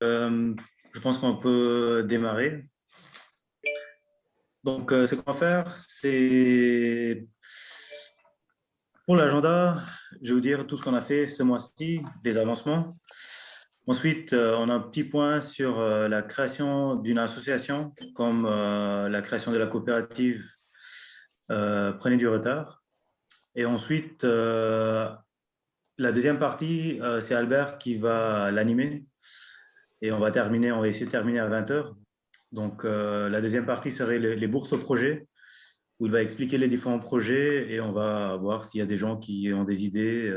Euh, je pense qu'on peut démarrer. Donc, ce qu'on va faire, c'est pour l'agenda, je vais vous dire tout ce qu'on a fait ce mois-ci, des avancements. Ensuite, on a un petit point sur la création d'une association, comme la création de la coopérative Prenez du retard. Et ensuite, la deuxième partie, c'est Albert qui va l'animer. Et on va essayer de terminer à 20 heures. Donc, la deuxième partie serait les bourses au projet, où il va expliquer les différents projets et on va voir s'il y a des gens qui ont des idées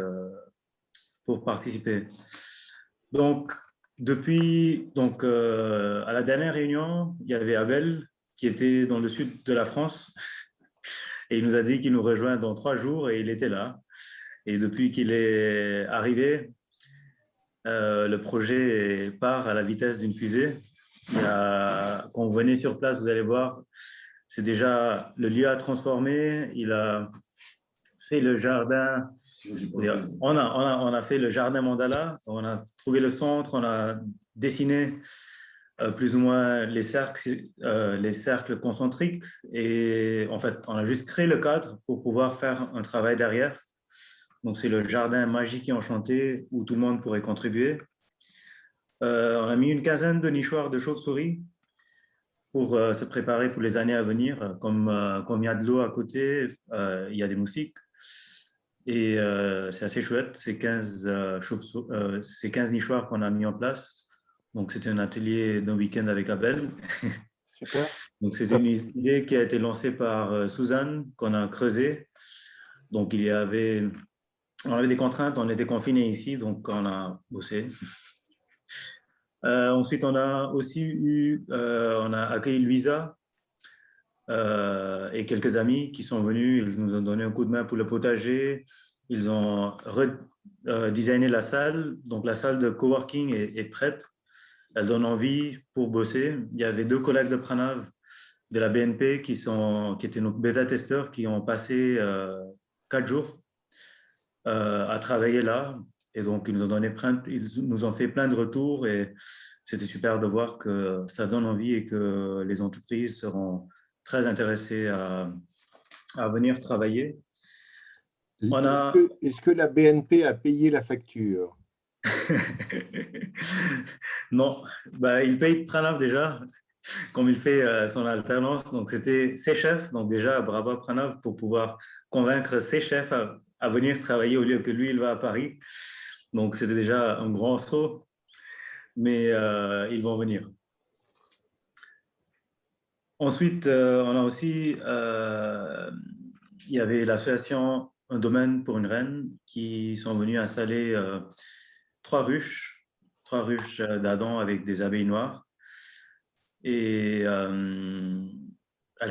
pour participer. Donc, à la dernière réunion, il y avait Abel qui était dans le sud de la France et il nous a dit qu'il nous rejoint dans 3 jours et il était là. Et depuis qu'il est arrivé, le projet part à la vitesse d'une fusée. Quand vous venez sur place, vous allez voir, c'est déjà le lieu à transformer. Il a fait le jardin. On a fait le jardin mandala. On a trouvé le centre. On a dessiné plus ou moins les cercles concentriques. Et en fait, on a juste créé le cadre pour pouvoir faire un travail derrière. Donc, c'est le jardin magique et enchanté où tout le monde pourrait contribuer. On a mis une quinzaine de nichoirs de chauves-souris pour se préparer pour les années à venir. Comme il y a de l'eau à côté, il y a des moustiques. Et c'est assez chouette, ces 15 nichoirs qu'on a mis en place. Donc, c'était un atelier d'un week-end avec Abel. Super. Donc, c'était une idée qui a été lancée par Suzanne, qu'on a creusée. Donc, on avait des contraintes, on était confinés ici, donc on a bossé. Ensuite, on a accueilli Luisa et quelques amis qui sont venus. Ils nous ont donné un coup de main pour le potager. Ils ont redesigné la salle. Donc, la salle de coworking est prête. Elle donne envie pour bosser. Il y avait 2 collègues de Pranav de la BNP qui étaient nos bêta-testeurs qui ont passé 4 jours à travailler là. Et donc, ils nous ont fait plein de retours et c'était super de voir que ça donne envie et que les entreprises seront très intéressées à venir travailler. Est-ce que la BNP a payé la facture? Non, il paye Pranav déjà, comme il fait son alternance. Donc, c'était ses chefs. Donc, déjà, bravo à Pranav pour pouvoir convaincre ses chefs à venir travailler au lieu que lui, il va à Paris. Donc, c'était déjà un grand saut, mais ils vont venir. Ensuite, on a aussi, il y avait l'association Un domaine pour une reine qui sont venus installer 3 ruches, 3 ruches d'Adam avec des abeilles noires. Et elles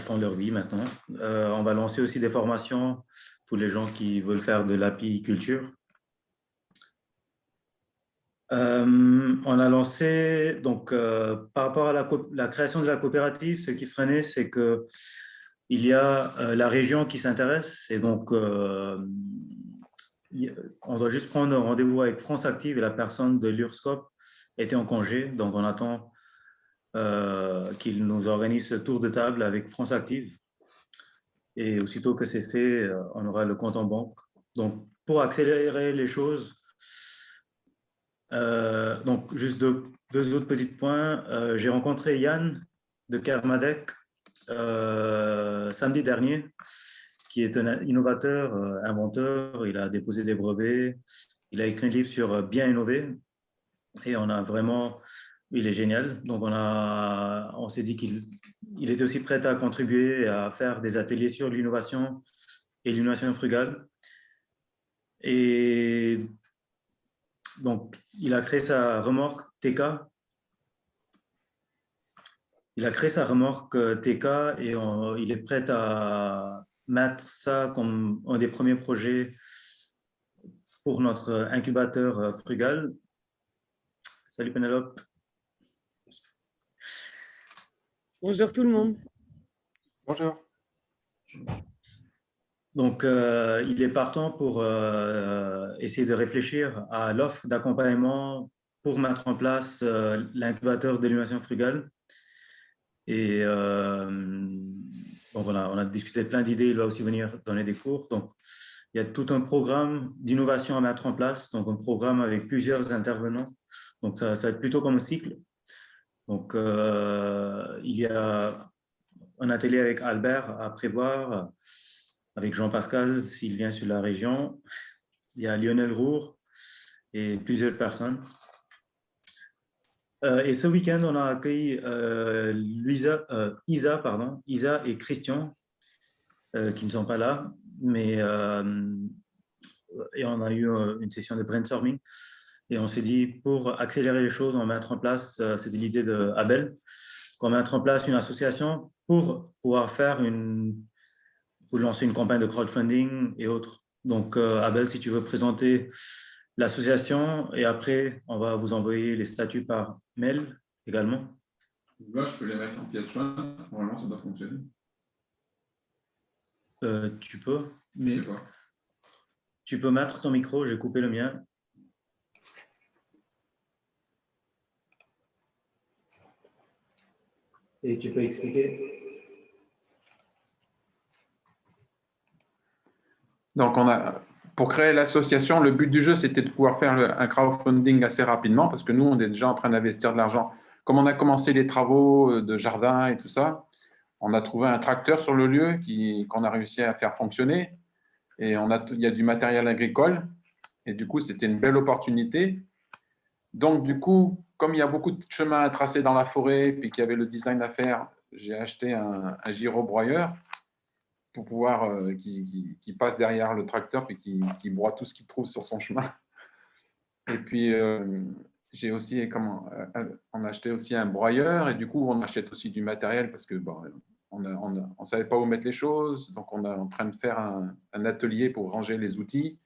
font leur vie maintenant. On va lancer aussi des formations pour les gens qui veulent faire de l'apiculture. On a lancé, donc, par rapport à la création de la coopérative, ce qui freinait, c'est que il y a la région qui s'intéresse et donc on doit juste prendre un rendez-vous avec France Active et la personne de l'URSCOP était en congé, donc on attend qu'il nous organise ce tour de table avec France Active. Et aussitôt que c'est fait, on aura le compte en banque. Donc, pour accélérer les choses, donc juste deux autres petits points. J'ai rencontré Yann de Kermadec samedi dernier, qui est un innovateur, inventeur. Il a déposé des brevets. Il a écrit un livre sur bien innover. Et il est génial. Donc, on s'est dit qu'il était aussi prêt à contribuer à faire des ateliers sur l'innovation et l'innovation frugale. Et donc, il a créé sa remorque TK. Il a créé sa remorque TK et il est prêt à mettre ça comme un des premiers projets pour notre incubateur frugal. Salut Pénélope. Bonjour tout le monde. Bonjour. Donc, il est partant pour essayer de réfléchir à l'offre d'accompagnement pour mettre en place l'incubateur d'élimination frugale. Et bon, voilà, on a discuté de plein d'idées, il va aussi venir donner des cours. Donc, il y a tout un programme d'innovation à mettre en place, donc un programme avec plusieurs intervenants. Donc, ça va être plutôt comme un cycle. Donc, il y a un atelier avec Albert à prévoir, avec Jean-Pascal s'il vient sur la région. Il y a Lionel Roure et plusieurs personnes. Et ce week-end, on a accueilli Isa et Christian, qui ne sont pas là, mais et on a eu une session de brainstorming. Et on s'est dit, pour accélérer les choses, on va mettre en place, c'était l'idée d'Abel, qu'on va mettre en place une association pour pouvoir pour lancer une campagne de crowdfunding et autres. Donc, Abel, si tu veux présenter l'association, et après, on va vous envoyer les statuts par mail également. Là, je peux les mettre en pièce jointe. Normalement, ça doit fonctionner. Tu peux, mais Je sais pas. tu peux mettre ton micro, j'ai coupé le mien. Et tu peux expliquer? Donc, pour créer l'association, le but du jeu, c'était de pouvoir faire un crowdfunding assez rapidement parce que nous, on est déjà en train d'investir de l'argent. Comme on a commencé les travaux de jardin et tout ça, on a trouvé un tracteur sur le lieu qu'on a réussi à faire fonctionner. Et il y a du matériel agricole. Et du coup, c'était une belle opportunité. Donc, du coup, comme il y a beaucoup de chemins à tracer dans la forêt, puis qu'il y avait le design à faire, j'ai acheté un gyrobroyeur pour pouvoir qui passe derrière le tracteur puis qui broie tout ce qu'il trouve sur son chemin. Et puis, j'ai aussi, on a acheté aussi un broyeur et du coup, on achète aussi du matériel parce que bon, on ne savait pas où mettre les choses. Donc, on est en train de faire un atelier pour ranger les outils,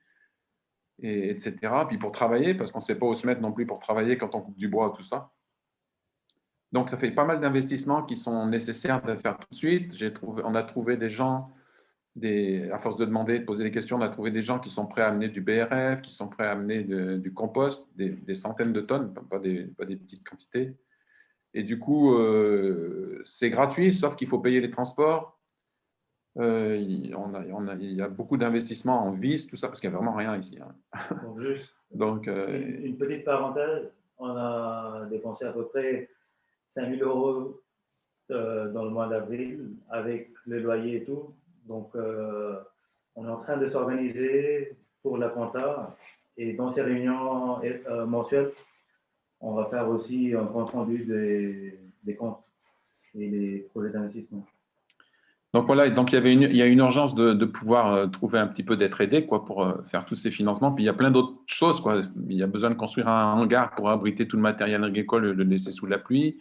etc. Puis pour travailler, parce qu'on ne sait pas où se mettre non plus pour travailler quand on coupe du bois, tout ça. Donc, ça fait pas mal d'investissements qui sont nécessaires de faire tout de suite. On a trouvé des gens, à force de demander, de poser des questions, on a trouvé des gens qui sont prêts à amener du BRF, qui sont prêts à amener du compost, des centaines de tonnes, pas des petites quantités. Et du coup, c'est gratuit, sauf qu'il faut payer les transports. Il y a beaucoup d'investissements en vis, tout ça, parce qu'il n'y a vraiment rien ici. Hein. Donc, juste Donc, une petite parenthèse, on a dépensé à peu près 5 000 € dans le mois d'avril avec le loyer et tout. Donc, on est en train de s'organiser pour la compta et dans ces réunions mensuelles, on va faire aussi un compte rendu des comptes et des projets d'investissement. Donc voilà, donc il y a une urgence de pouvoir trouver un petit peu d'être aidé quoi, pour faire tous ces financements. Puis il y a plein d'autres choses. Quoi. Il y a besoin de construire un hangar pour abriter tout le matériel agricole et le laisser sous la pluie.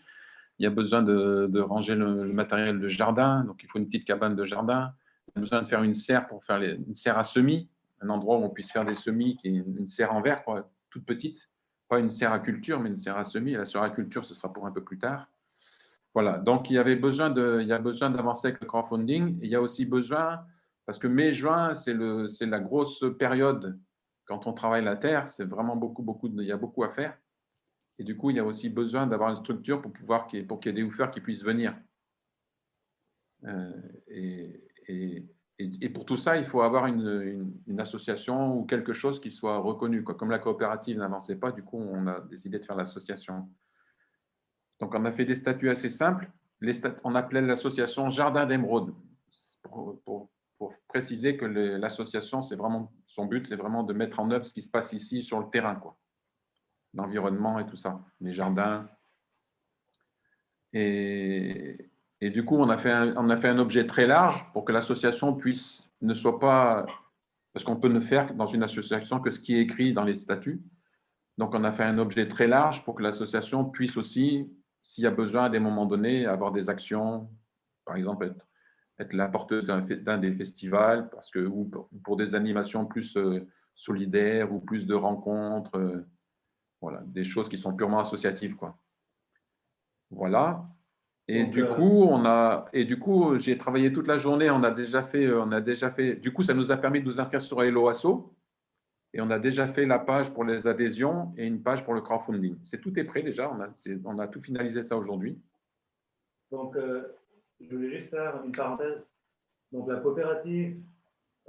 Il y a besoin de ranger le matériel de jardin. Donc il faut une petite cabane de jardin. Il y a besoin de faire une serre pour faire une serre à semis, un endroit où on puisse faire des semis, qui est une serre en verre, quoi, toute petite. Pas une serre à culture, mais une serre à semis. Et la serre à culture, ce sera pour un peu plus tard. Voilà, donc il y a besoin d'avancer avec le crowdfunding. Il y a aussi besoin, parce que mai-juin, c'est la grosse période quand on travaille la terre, c'est vraiment il y a beaucoup à faire. Et du coup, il y a aussi besoin d'avoir une structure pour qu'il y ait des woofers qui puissent venir. Et pour tout ça, il faut avoir une association ou quelque chose qui soit reconnu. Quoi. Comme la coopérative n'avançait pas, du coup, on a décidé de faire l'association. Donc, on a fait des statuts assez simples. On appelait l'association Jardin d'Émeraude pour préciser que l'association, son but, c'est vraiment de mettre en œuvre ce qui se passe ici sur le terrain, quoi. L'environnement et tout ça, les jardins. Et du coup, on a fait un objet très large pour que l'association ne soit pas… Parce qu'on peut ne faire dans une association que ce qui est écrit dans les statuts. Donc, on a fait un objet très large pour que l'association puisse aussi, s'il y a besoin à des moments donnés, avoir des actions, par exemple être la porteuse d'un des festivals, ou pour des animations plus solidaires ou plus de rencontres, voilà, des choses qui sont purement associatives, quoi. Voilà. Et Donc, du coup, j'ai travaillé toute la journée. On a déjà fait. Du coup, ça nous a permis de nous inscrire sur Helloasso. et on a déjà fait la page pour les adhésions et une page pour le crowdfunding. Tout est prêt déjà, on a tout finalisé ça aujourd'hui. Donc, je voulais juste faire une parenthèse. Donc, la coopérative,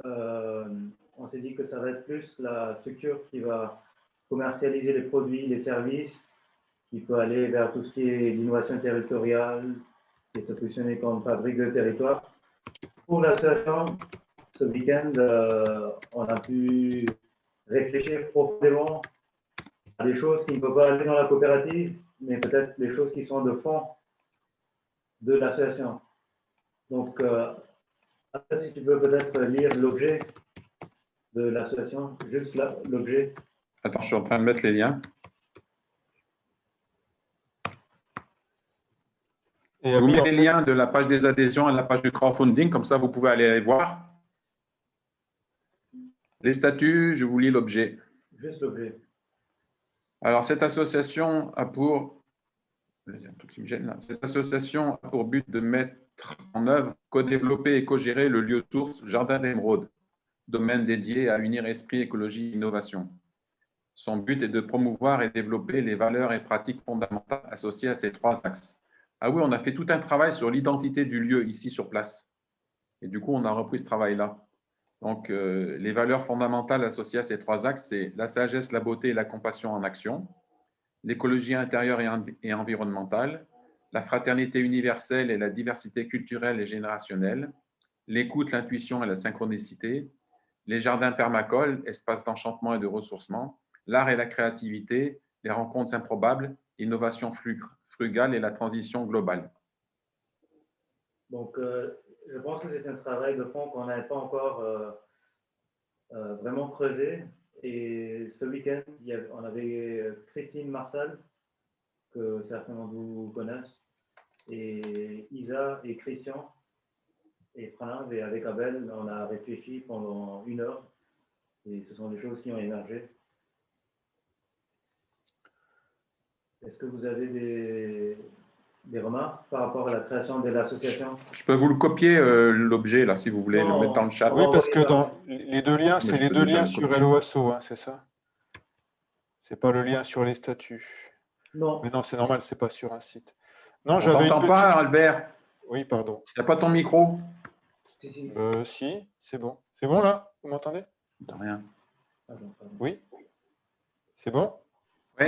on s'est dit que ça va être plus la structure qui va commercialiser les produits, les services, qui peut aller vers tout ce qui est l'innovation territoriale, qui est se positionner comme fabrique de territoire. Pour l'association, ce week-end, on a pu réfléchir profondément à des choses qui ne peuvent pas aller dans la coopérative, mais peut-être les choses qui sont de fond de l'association. Donc, après, si tu peux peut-être lire l'objet de l'association, juste là, l'objet. Attends, je suis en train de mettre les liens. Et Je vous Abby, mets en les fait, liens de la page des adhésions à la page du crowdfunding, comme ça vous pouvez aller les voir. Les statuts, je vous lis l'objet. Juste l'objet. Alors, cette association a pour but de mettre en œuvre, co-développer et co-gérer le lieu source Jardin d'Émeraude, domaine dédié à unir esprit, écologie et innovation. Son but est de promouvoir et développer les valeurs et pratiques fondamentales associées à ces 3 axes. Ah oui, on a fait tout un travail sur l'identité du lieu ici sur place. Et du coup, on a repris ce travail-là. Donc, les valeurs fondamentales associées à ces 3 axes, c'est la sagesse, la beauté et la compassion en action, l'écologie intérieure et environnementale, la fraternité universelle et la diversité culturelle et générationnelle, l'écoute, l'intuition et la synchronicité, les jardins permacoles, espaces d'enchantement et de ressourcement, l'art et la créativité, les rencontres improbables, l'innovation frugale et la transition globale. Donc, je pense que c'est un travail de fond qu'on n'avait pas encore vraiment creusé. Et ce week-end, on avait Christine Marsal, que certains d'entre vous connaissent, et Isa et Christian et Pranav. Et avec Abel, on a réfléchi pendant 1 heure. Et ce sont des choses qui ont émergé. Est-ce que vous avez des remarques par rapport à la création de l'association? Je peux vous le copier, l'objet, là, si vous voulez, le mettre dans le chat. oui, parce que dans les 2 liens, Mais c'est je les peux 2 déjà liens le sur copier. LOASO, hein, c'est ça? C'est pas le lien sur les statuts. Non. Mais non, c'est normal, c'est pas sur un site. Non, On j'avais une t'entend petite. pas, Albert? Oui, pardon. Il n'y a pas ton micro? Si. Si, c'est bon. C'est bon là? Vous m'entendez? De rien. Pardon. Oui? C'est bon? Oui.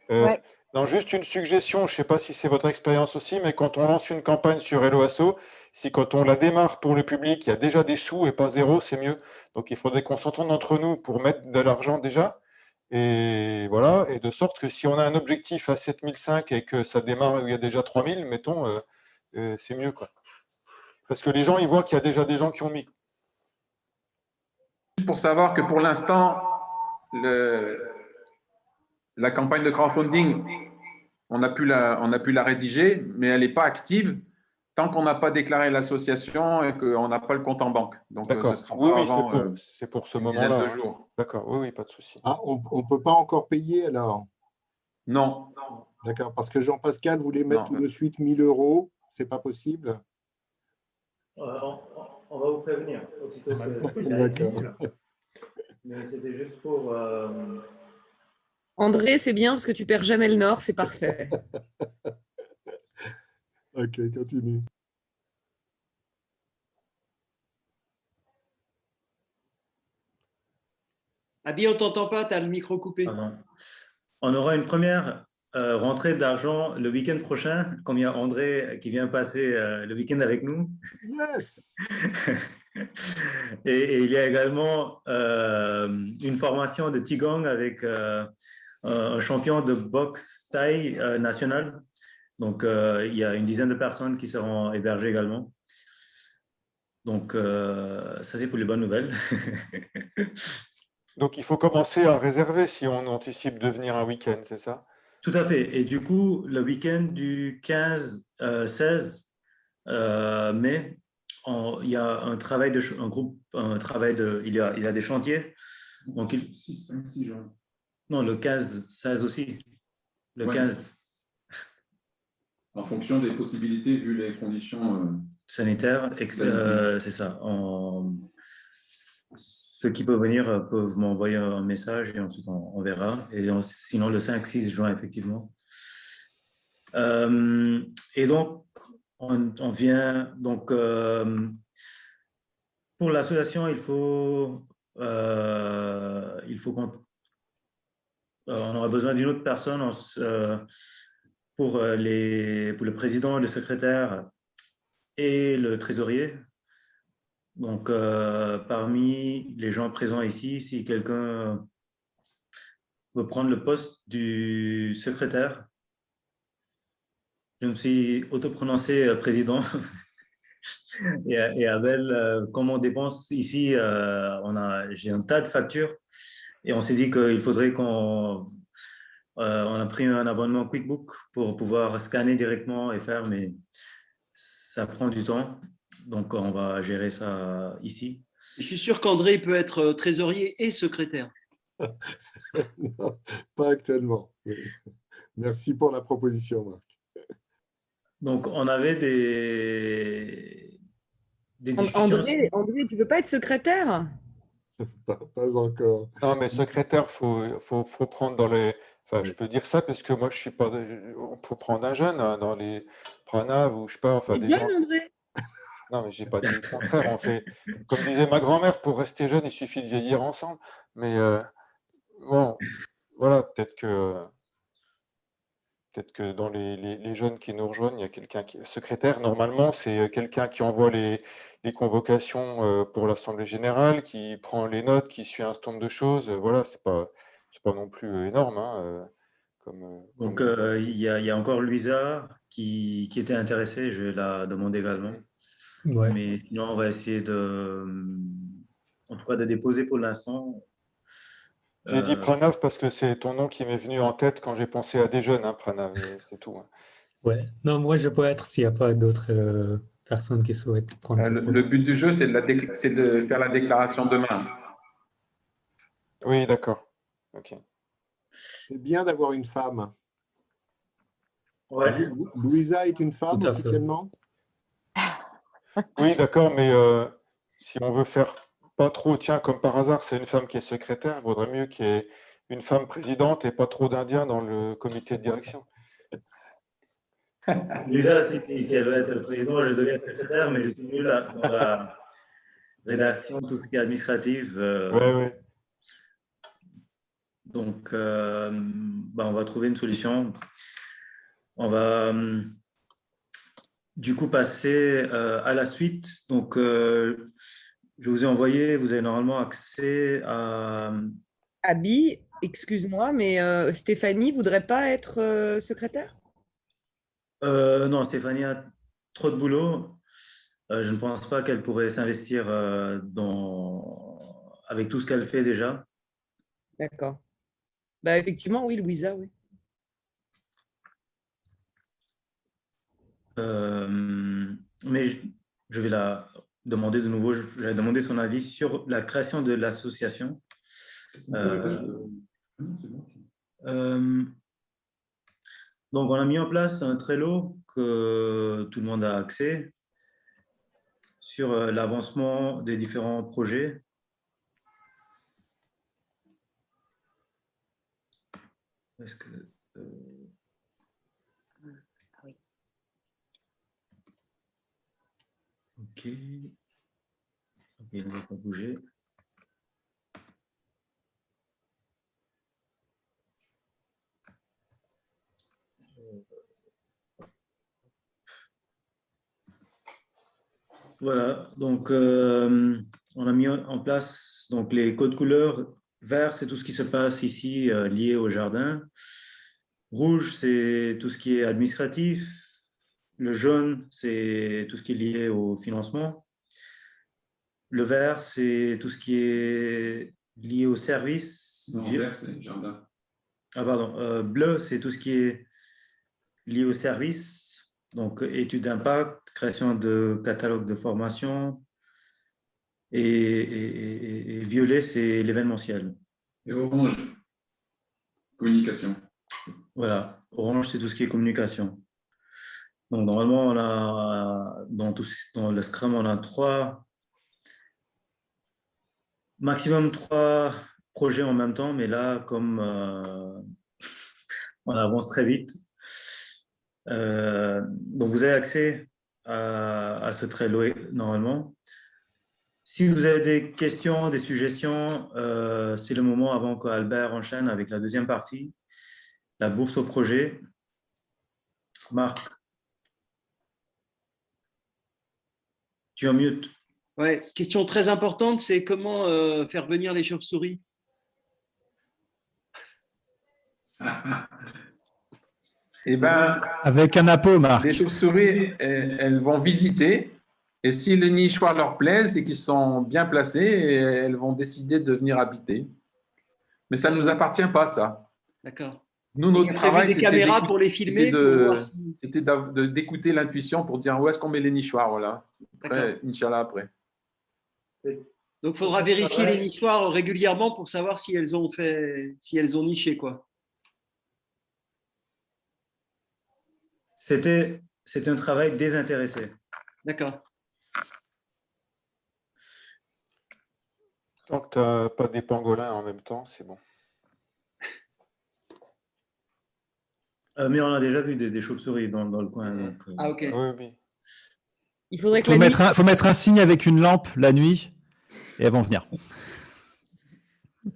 Ouais. Non, juste une suggestion, je ne sais pas si c'est votre expérience aussi, mais quand on lance une campagne sur LOASO, si quand on la démarre pour le public, il y a déjà des sous et pas zéro, c'est mieux. Donc il faudrait qu'on s'entende entre nous pour mettre de l'argent déjà. Et voilà, et de sorte que si on a un objectif à 7005 et que ça démarre où il y a déjà 3000, mettons, c'est mieux, quoi. Parce que les gens, ils voient qu'il y a déjà des gens qui ont mis. Juste pour savoir que pour l'instant, la campagne de crowdfunding, on a pu la rédiger, mais elle n'est pas active tant qu'on n'a pas déclaré l'association et qu'on n'a pas le compte en banque. Donc, ce D'accord. sera Oui, pas oui, avant c'est pour ce une dizaine moment-là. de Hein. jours. D'accord, oui, oui, pas de souci. Ah, on ne peut pas encore payer alors. Non. D'accord, parce que Jean-Pascal voulait mettre Non. tout de suite 1 000 €. C'est pas possible. On va vous prévenir aussitôt que D'accord. mais c'était juste pour. André, c'est bien parce que tu perds jamais le nord, c'est parfait. Ok, continue. Abi, on t'entend pas, tu as le micro coupé. Pardon. On aura une première rentrée d'argent le week-end prochain, comme il y a André qui vient passer le week-end avec nous. Yes. Et il y a également une formation de Qigong avec un champion de boxe thaï national. Donc, il y a une dizaine de personnes qui seront hébergées également. Donc, ça, c'est pour les bonnes nouvelles. Donc, il faut commencer à réserver si on anticipe de venir un week-end, c'est ça? Tout à fait. Et du coup, le week-end du 15-16 mai, il y a un travail il y a des chantiers. Donc, 6, 5, 6 jours. non, le 15-16 aussi. Le Ouais. 15 En fonction des possibilités, vu les conditions. sanitaire, Sanitaire. c'est ça. Ce ceux qui peuvent venir peuvent m'envoyer un message et ensuite on verra. Et sinon, le 5-6 juin, effectivement. Et donc, on vient. Donc, pour l'association, il faut qu'on on aura besoin d'une autre personne pour le président, le secrétaire et le trésorier. Donc, parmi les gens présents ici, si quelqu'un veut prendre le poste du secrétaire, je me suis autoprononcé président. Et Abel, comme on dépense ici, j'ai un tas de factures et on s'est dit qu'il faudrait on a pris un abonnement QuickBook pour pouvoir scanner directement et faire, mais ça prend du temps. Donc, on va gérer ça ici. Je suis sûr qu'André peut être trésorier et secrétaire. Non, pas actuellement. Merci pour la proposition, Marc. Donc, on avait des discussions. André, tu veux pas être secrétaire? Pas encore. Non, mais secrétaire, faut prendre dans les. Enfin, je peux dire ça parce que moi, je suis pas. On faut prendre un jeune hein, dans les Pranav ou je sais pas. Enfin, des Bien, gens. André. Non, mais j'ai pas dit le contraire. On fait, comme disait ma grand-mère, pour rester jeune, il suffit de vieillir ensemble. Mais bon, voilà, peut-être que dans les jeunes qui nous rejoignent, il y a quelqu'un qui est secrétaire. Normalement, c'est quelqu'un qui envoie les convocations pour l'Assemblée générale, qui prend les notes, qui suit un certain nombre de choses. Voilà, c'est pas non plus énorme. Hein, Donc, il y a encore Luisa qui était intéressée. Je vais la demander également. Ouais. Mais sinon, on va essayer en tout cas, de déposer pour l'instant. J'ai dit Pranav parce que c'est ton nom qui m'est venu en tête quand j'ai pensé à des jeunes, hein, Pranav, c'est tout. Hein. Ouais. Non, moi, je peux être s'il n'y a pas d'autres personnes qui souhaitent prendre ce Le poste. but du jeu, c'est de faire la déclaration demain. Oui, d'accord. Ok. C'est bien d'avoir une femme. Ouais. Louisa est une femme Tout à fait. officiellement? Oui, d'accord, mais si on veut faire pas trop, tiens, comme par hasard, c'est une femme qui est secrétaire, il vaudrait mieux qu'il y ait une femme présidente et pas trop d'Indiens dans le comité de direction. Luisa, si elle veut être président, je deviens secrétaire, mais je suis nul dans la rédaction, tout ce qui est administratif. Ouais. Donc, on va trouver une solution. On va du coup passer à la suite. Donc, je vous ai envoyé, vous avez normalement accès à… Abby, excuse-moi, mais Stéphanie voudrait pas être secrétaire? Non, Stéphanie a trop de boulot. Je ne pense pas qu'elle pourrait s'investir avec tout ce qu'elle fait déjà. D'accord. Bah, effectivement, oui, Louisa, oui. Mais je vais la demander de nouveau, je vais demander son avis sur la création de l'association. Donc, on a mis en place un Trello que tout le monde a accès sur l'avancement des différents projets. Est-ce que… Ok. Il ne va pas bouger. Voilà, donc on a mis en place donc, les codes couleurs. Vert, c'est tout ce qui se passe ici lié au jardin. Rouge, c'est tout ce qui est administratif. Le jaune, c'est tout ce qui est lié au financement. Le vert, c'est tout ce qui est lié au service. Non, vert, c'est jardin. Ah, pardon. Bleu, c'est tout ce qui est lié au service. Donc, études d'impact, création de catalogue de formation. Et violet, c'est l'événementiel. Et orange, communication. Voilà. Orange, c'est tout ce qui est communication. Donc, normalement, on a, dans le Scrum, on a trois Maximum 3 projets en même temps, mais là, comme on avance très vite, donc vous avez accès à ce Trello normalement. Si vous avez des questions, des suggestions, c'est le moment avant qu'Albert enchaîne avec la deuxième partie, la bourse au projet. Marc, tu es en mute. Ouais, question très importante, c'est comment faire venir les chauves-souris? Eh ben, Avec un appôt, Marc. les chauves-souris, elles vont visiter. Et si les nichoirs leur plaisent et qu'ils sont bien placés, elles vont décider de venir habiter. Mais ça ne nous appartient pas, ça. D'accord. Nous, Il y notre a prévu travail, des c'était caméras pour les filmer pour voir si... d'écouter l'intuition pour dire où est-ce qu'on met les nichoirs. Voilà. Après, Inch'Allah, après. Donc, il faudra vérifier les nichoirs régulièrement pour savoir si elles ont niché, quoi. C'était un travail désintéressé. D'accord. Tant que tu n'as pas des pangolins en même temps, c'est bon. Mais on a déjà vu des chauves-souris dans le coin. Donc, Ah, ok. Oui, oui. Il faudrait que Faut la nuit... faut mettre un signe avec une lampe la nuit et elles vont venir.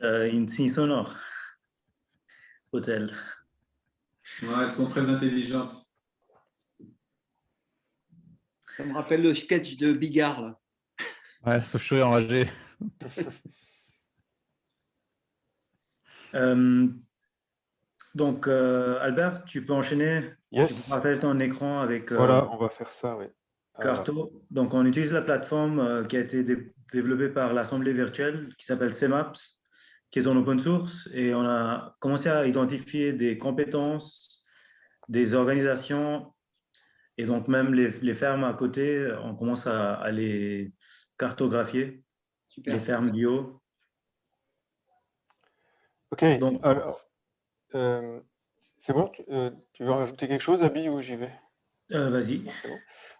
une signe sonore. Hôtel. Ouais, elles sont très intelligentes. Ça me rappelle le sketch de Bigard, là. Ouais, sauf chauve enragé. Donc, Albert, tu peux enchaîner. Tu peux Yes. partager ton écran avec Voilà, on va faire ça, oui. Carto. Donc, on utilise la plateforme qui a été développée par l'Assemblée virtuelle qui s'appelle CMAPS, qui est en open source. Et on a commencé à identifier des compétences, des organisations et donc même les fermes à côté, on commence à les cartographier, Super. les fermes bio. Ok, Donc, alors, c'est bon, tu veux rajouter quelque chose, Abi, ou j'y vais? vas-y. Non, c'est bon.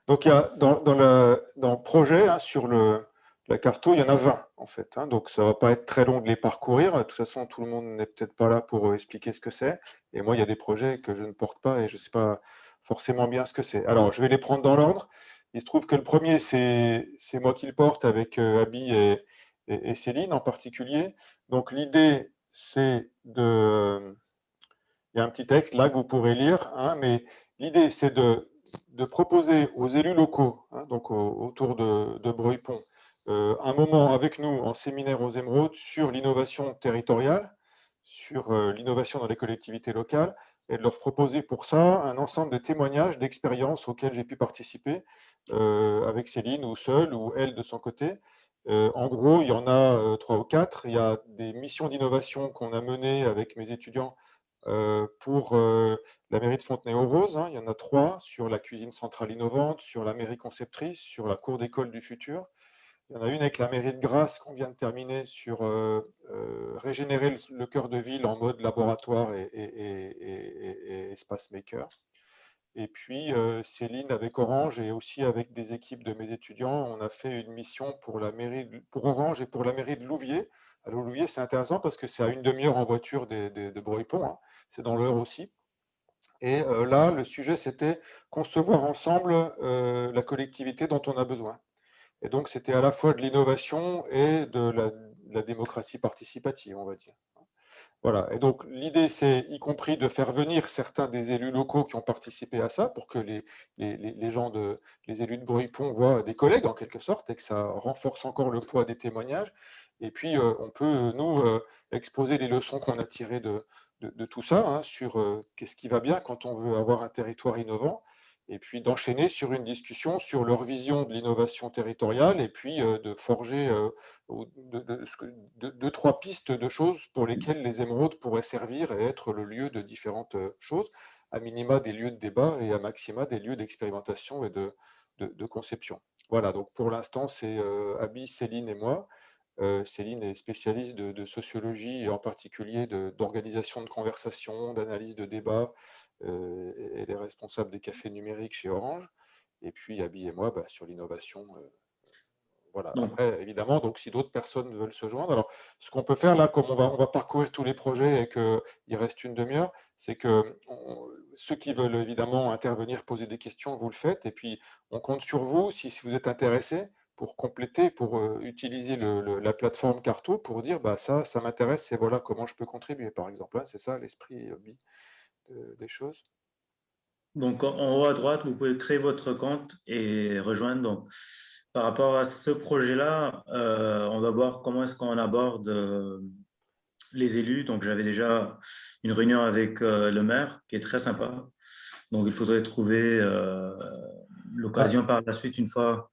Donc, il y a dans le projet, hein, sur la carto, il y en a 20 en fait, hein, donc ça ne va pas être très long de les parcourir. De toute façon, tout le monde n'est peut-être pas là pour expliquer ce que c'est. Et moi, il y a des projets que je ne porte pas et je ne sais pas forcément bien ce que c'est. Alors, je vais les prendre dans l'ordre. Il se trouve que le premier, c'est moi qui le porte avec Abi et Céline en particulier. Donc, l'idée, c'est de... Il y a un petit texte là que vous pourrez lire, hein, mais l'idée, c'est de proposer aux élus locaux, hein, donc autour de Breuil-Pont, un moment avec nous en séminaire aux Émeraudes sur l'innovation territoriale, sur l'innovation dans les collectivités locales, et de leur proposer pour ça un ensemble de témoignages, d'expériences auxquelles j'ai pu participer avec Céline ou seule ou elle de son côté. En gros, il y en a 3 ou 4. Il y a des missions d'innovation qu'on a menées avec mes étudiants pour la mairie de Fontenay-aux-Roses, hein, il y en a 3, sur la cuisine centrale innovante, sur la mairie conceptrice, sur la cour d'école du futur. Il y en a une avec la mairie de Grasse qu'on vient de terminer sur régénérer le cœur de ville en mode laboratoire et espace maker. Et puis Céline avec Orange et aussi avec des équipes de mes étudiants, on a fait une mission pour Orange et pour la mairie de Louviers. Alors Louviers, c'est intéressant parce que c'est à une demi-heure en voiture de Breuil-Pont, hein. C'est dans l'heure aussi. Et là, le sujet, c'était concevoir ensemble la collectivité dont on a besoin. Et donc, c'était à la fois de l'innovation et de la démocratie participative, on va dire. Voilà. Et donc, l'idée, c'est y compris de faire venir certains des élus locaux qui ont participé à ça pour que les élus de Breuil-Pont voient des collègues, en quelque sorte, et que ça renforce encore le poids des témoignages. Et puis, on peut, nous, exposer les leçons qu'on a tirées de tout ça, hein, sur qu'est-ce qui va bien quand on veut avoir un territoire innovant, et puis d'enchaîner sur une discussion sur leur vision de l'innovation territoriale, et puis de forger deux, trois pistes de choses pour lesquelles les émeraudes pourraient servir et être le lieu de différentes choses, à minima des lieux de débat et à maxima des lieux d'expérimentation et de conception. Voilà, donc pour l'instant, c'est Abi, Céline et moi. Céline est spécialiste de sociologie et en particulier d'organisation de conversation, d'analyse de débat. Elle est responsable des cafés numériques chez Orange. Et puis Abi et moi sur l'innovation voilà. Donc, Après, évidemment, donc si d'autres personnes veulent se joindre, alors ce qu'on peut faire là, comme on va parcourir tous les projets et qu'il reste une demi-heure, c'est que ceux qui veulent évidemment intervenir, poser des questions, vous le faites. Et puis, on compte sur vous si vous êtes intéressé pour compléter, pour utiliser la plateforme Carto pour dire bah, ça m'intéresse et voilà comment je peux contribuer, par exemple. Hein. C'est ça l'esprit des choses. donc, en haut à droite, vous pouvez créer votre compte et rejoindre. Donc, par rapport à ce projet-là, on va voir comment est-ce qu'on aborde les élus. Donc, j'avais déjà une réunion avec le maire qui est très sympa. Donc, il faudrait trouver l'occasion par la suite, une fois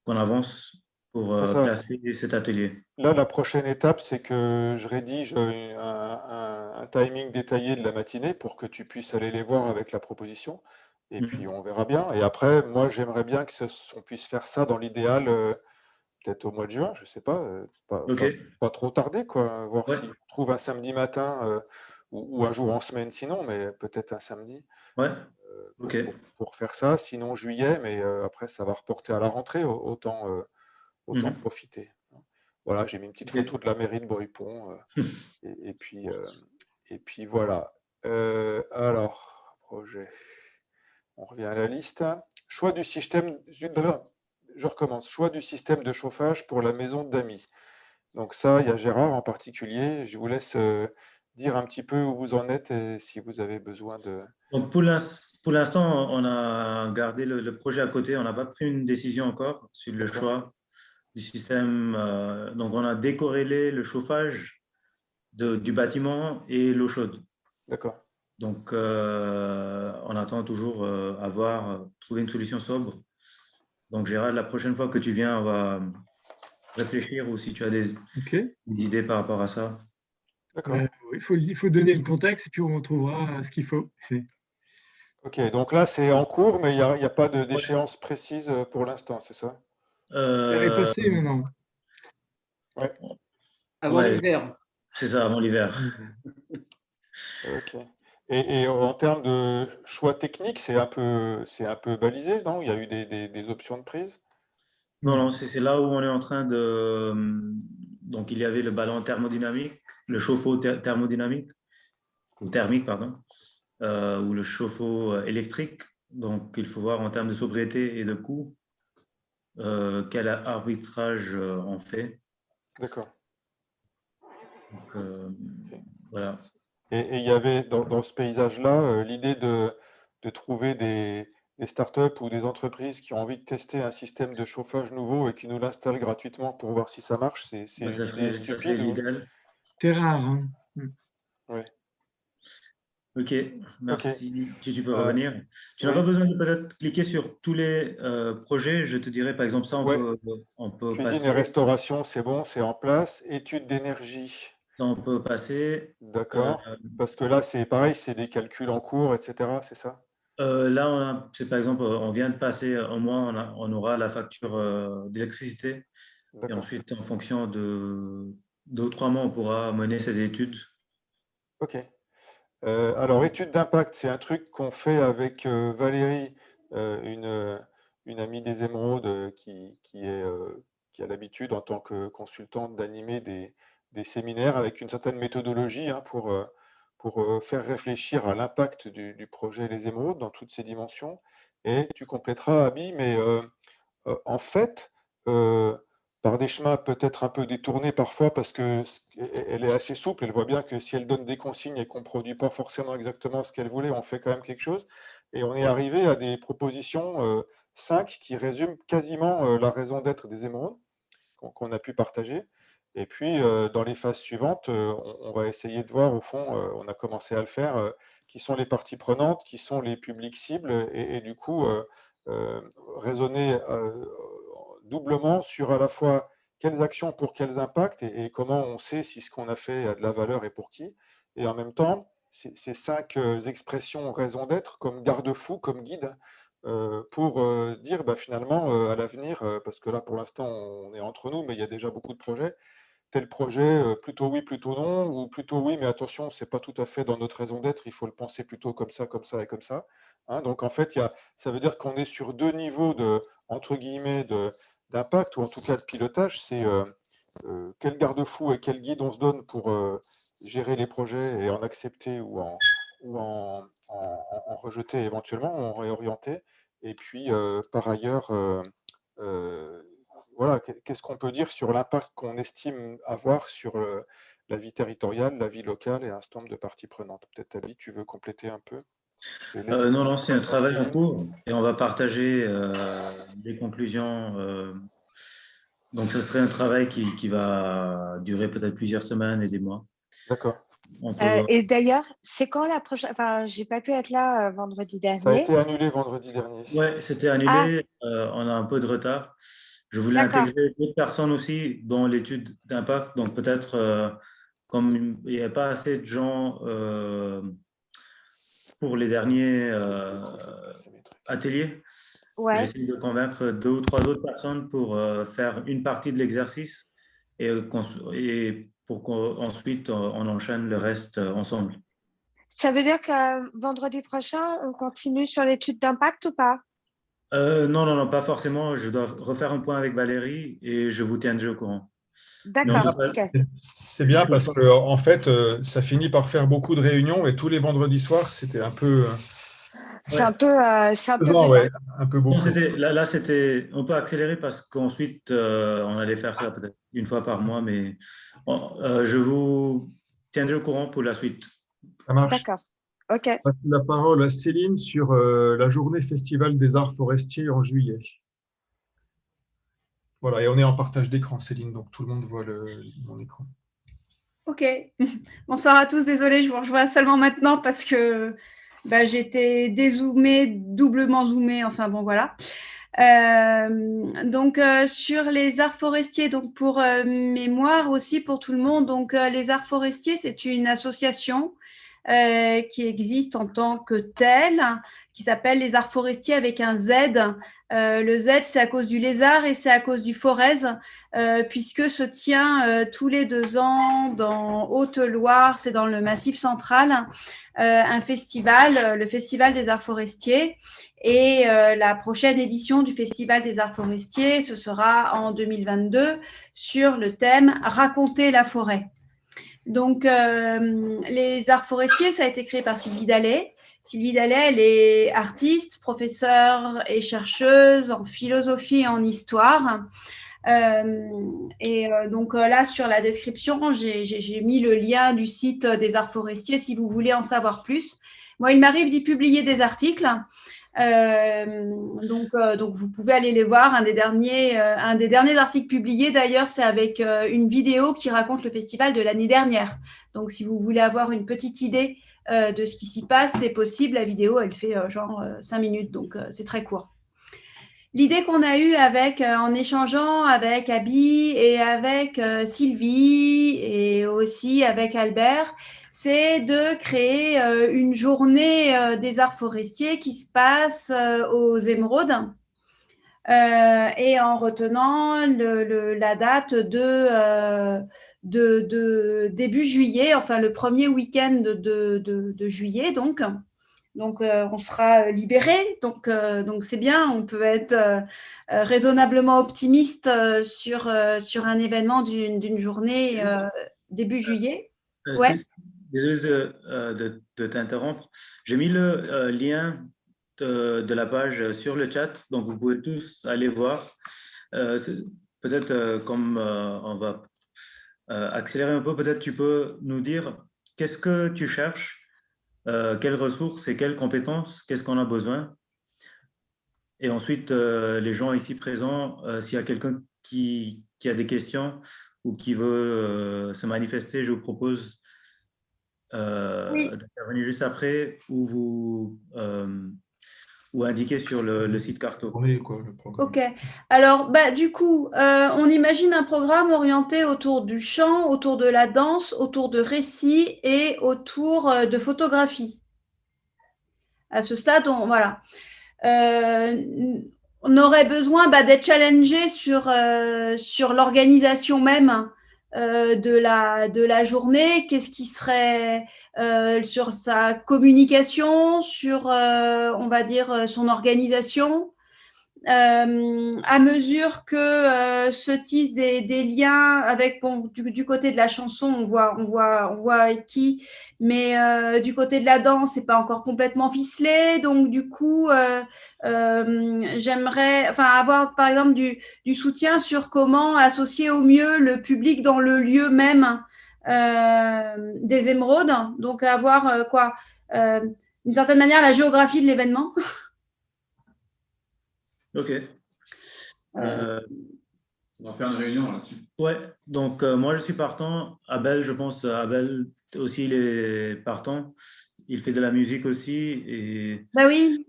qu'on avance, pour C'est ça. placer cet atelier. Là, la prochaine étape, c'est que je rédige un timing détaillé de la matinée pour que tu puisses aller les voir avec la proposition. Et puis, on verra bien. Et après, moi, j'aimerais bien qu'on puisse faire ça dans l'idéal, peut-être au mois de juin, je ne sais pas, OK. pas trop tarder, quoi. Voir Ouais. si on trouve un samedi matin ou un jour en semaine sinon, mais peut-être un samedi Ouais. OK. pour faire ça. Sinon, juillet, mais après, ça va reporter à la rentrée, autant Mhm. profiter. Voilà, j'ai mis une petite Ok. photo de la mairie de Bruypont. Et puis voilà. Alors, projet. On revient à la liste. Choix du système. Je recommence. Choix du système de chauffage pour la maison d'amis. Donc ça, il y a Gérard en particulier. Je vous laisse dire un petit peu où vous en êtes et si vous avez besoin de... Donc, pour l'instant, on a gardé le projet à côté. On n'a pas pris une décision encore sur le D'accord. choix du système. Donc, on a décorrélé le chauffage du bâtiment et l'eau chaude. D'accord. Donc, on attend toujours trouver une solution sobre. Donc, Gérard, la prochaine fois que tu viens, on va réfléchir, ou si tu as des idées par rapport à ça. D'accord. Il faut donner le contexte et puis on trouvera ce qu'il faut. Ok, donc là, c'est en cours, mais il n'y a pas d'échéance précise pour l'instant, c'est ça? Elle est passée maintenant. Ouais. Avant Ouais, l'hiver. c'est ça, avant l'hiver. Ok. Et en termes de choix technique, c'est un peu balisé, non? Il y a eu des options de prise? Non, non, c'est là où on est en train de. Donc, il y avait le ballon thermodynamique, le chauffe-eau thermodynamique, ou thermique, pardon, ou le chauffe-eau électrique. Donc, il faut voir en termes de sobriété et de coût quel arbitrage on fait. D'accord. Donc, voilà. Et il y avait dans ce paysage-là l'idée de trouver des startups ou des entreprises qui ont envie de tester un système de chauffage nouveau et qui nous l'installent gratuitement pour voir si ça marche. C'est Bah, une idée ça serait stupide ou... l'idéal. C'est rare. Hein. Ouais. Ok, merci. Tu peux Euh, revenir. Tu n'as oui. pas besoin de peut-être cliquer sur tous les projets. Je te dirais, par exemple, ça, Ouais. on peut Cuisine et passer. restauration, c'est bon, c'est en place. Études d'énergie. Ça, on peut passer. D'accord. Parce que là, c'est pareil, c'est des calculs en cours, etc. C'est ça? Là, c'est par exemple, on vient de passer un mois, on aura la facture d'électricité. Et D'accord. ensuite, en fonction de 2 ou 3 mois, on pourra mener ces études. Ok. Alors, étude d'impact, c'est un truc qu'on fait avec Valérie, une amie des Émeraudes qui a l'habitude en tant que consultante d'animer des séminaires avec une certaine méthodologie hein, pour faire réfléchir à l'impact du projet Les Émeraudes dans toutes ses dimensions. Et tu compléteras, Abi, mais en fait, par des chemins peut-être un peu détournés parfois parce qu'elle est assez souple, elle voit bien que si elle donne des consignes et qu'on ne produit pas forcément exactement ce qu'elle voulait, on fait quand même quelque chose. Et on est arrivé à des propositions 5 qui résument quasiment la raison d'être des Émeraudes qu'on a pu partager. Et puis, dans les phases suivantes, on va essayer de voir, au fond, on a commencé à le faire, qui sont les parties prenantes, qui sont les publics cibles, et du coup, raisonner doublement sur à la fois quelles actions pour quels impacts et comment on sait si ce qu'on a fait a de la valeur et pour qui. Et en même temps, ces 5 expressions raison d'être comme garde-fou, comme guide, pour dire bah, finalement à l'avenir, parce que là pour l'instant on est entre nous, mais il y a déjà beaucoup de projets, tel projet plutôt oui, plutôt non, ou plutôt oui, mais attention, c'est pas tout à fait dans notre raison d'être, il faut le penser plutôt comme ça et comme ça. Hein, donc en fait, ça veut dire qu'on est sur 2 niveaux de, entre guillemets, d'impact, ou en tout cas de pilotage, c'est quel garde-fou et quel guide on se donne pour gérer les projets et en accepter ou en rejeter éventuellement, en réorienter. Et puis, par ailleurs, voilà, qu'est-ce qu'on peut dire sur l'impact qu'on estime avoir sur la vie territoriale, la vie locale et un certain nombre de parties prenantes. Peut-être, Ali, tu veux compléter un peu? Non, non, c'est un travail en cours et on va partager les conclusions. Donc, ce serait un travail qui va durer peut-être plusieurs semaines et des mois. D'accord. Et d'ailleurs, c'est quand la prochaine? Enfin, j'ai pas pu être là vendredi Ça a dernier. été annulé vendredi dernier. Oui, c'était annulé. On a un peu de retard. Je voulais intégrer d'autres personnes aussi dans l'étude d'impact. Donc, peut-être, comme il n'y a pas assez de gens pour les derniers ateliers, j'essaie de convaincre 2 ou 3 autres personnes pour faire une partie de l'exercice et pour qu'ensuite on enchaîne le reste ensemble. Ça veut dire que vendredi prochain, on continue sur l'étude d'impact ou pas? Non, non, non, pas forcément. Je dois refaire un point avec Valérie et je vous tiendrai au courant. D'accord, ok. C'est bien parce que en fait, ça finit par faire beaucoup de réunions et tous les vendredis soirs, c'était un peu. C'est un peu ouais, un peu beaucoup. Là, c'était. On peut accélérer parce qu'ensuite, on allait faire ça peut-être une fois par mois, mais je vous tiendrai au courant pour la suite. Ça marche. D'accord. Ok. La parole à Céline sur la journée Festival des Arts Forestiers en juillet. Voilà, et on est en partage d'écran, Céline, donc tout le monde voit mon écran. Ok. Bonsoir à tous. Désolée, je vous rejoins seulement maintenant parce que j'étais dézoomée, doublement zoomée. Enfin bon, voilà. Donc sur les arts forestiers, donc pour mémoire aussi pour tout le monde, donc les arts forestiers, c'est une association qui existe en tant que telle, qui s'appelle les arts forestiers avec un Z. Le Z, c'est à cause du lézard et c'est à cause du forez, puisque se tient tous les 2 ans dans Haute-Loire, c'est dans le Massif central, un festival, le Festival des arts forestiers. Et la prochaine édition du Festival des arts forestiers, ce sera en 2022 sur le thème « Raconter la forêt ». Donc, les arts forestiers, ça a été créé par Sylvie Dallet. Sylvie Dallet, elle est artiste, professeure et chercheuse en philosophie et en histoire. Donc là, sur la description, j'ai mis le lien du site des arts forestiers si vous voulez en savoir plus. Moi, il m'arrive d'y publier des articles. Donc, vous pouvez aller les voir. Un des derniers articles publiés, d'ailleurs, c'est avec une vidéo qui raconte le festival de l'année dernière. Donc, si vous voulez avoir une petite idée de ce qui s'y passe, c'est possible. La vidéo, elle fait genre 5 minutes, donc c'est très court. L'idée qu'on a eue en échangeant avec Abby et avec Sylvie et aussi avec Albert, c'est de créer une journée des arts forestiers qui se passe aux Émeraudes et en retenant la date de début juillet, enfin le premier week-end de juillet donc. Donc, on sera libéré. Donc, c'est bien. On peut être raisonnablement optimiste sur un événement d'une journée début juillet. Ouais. Désolé de t'interrompre. J'ai mis le lien de la page sur le chat, donc vous pouvez tous aller voir. Peut-être comme on va accélérer un peu, peut-être tu peux nous dire qu'est-ce que tu cherches, quelles ressources et quelles compétences, qu'est-ce qu'on a besoin. Et ensuite, les gens ici présents, s'il y a quelqu'un qui a des questions ou qui veut se manifester, je vous propose d'intervenir juste après ou indiquer sur le site Carto. Ok. Alors, du coup, on imagine un programme orienté autour du chant, autour de la danse, autour de récits et autour de photographie. À ce stade, voilà. On aurait besoin d'être challengé sur l'organisation même de la journée. Qu'est-ce qui serait sur sa communication, sur, on va dire, son organisation. à mesure que se tissent des liens avec, bon, du côté de la chanson, on voit avec qui, mais du côté de la danse, c'est pas encore complètement ficelé. Donc, du coup, j'aimerais avoir, par exemple, du soutien sur comment associer au mieux le public dans le lieu même des émeraudes. Donc, avoir d'une certaine manière, la géographie de l'événement. Ok. On va faire une réunion là-dessus. Ouais, donc moi je suis partant. Abel, je pense, Abel aussi, il est partant. Il fait de la musique aussi. Et, bah oui.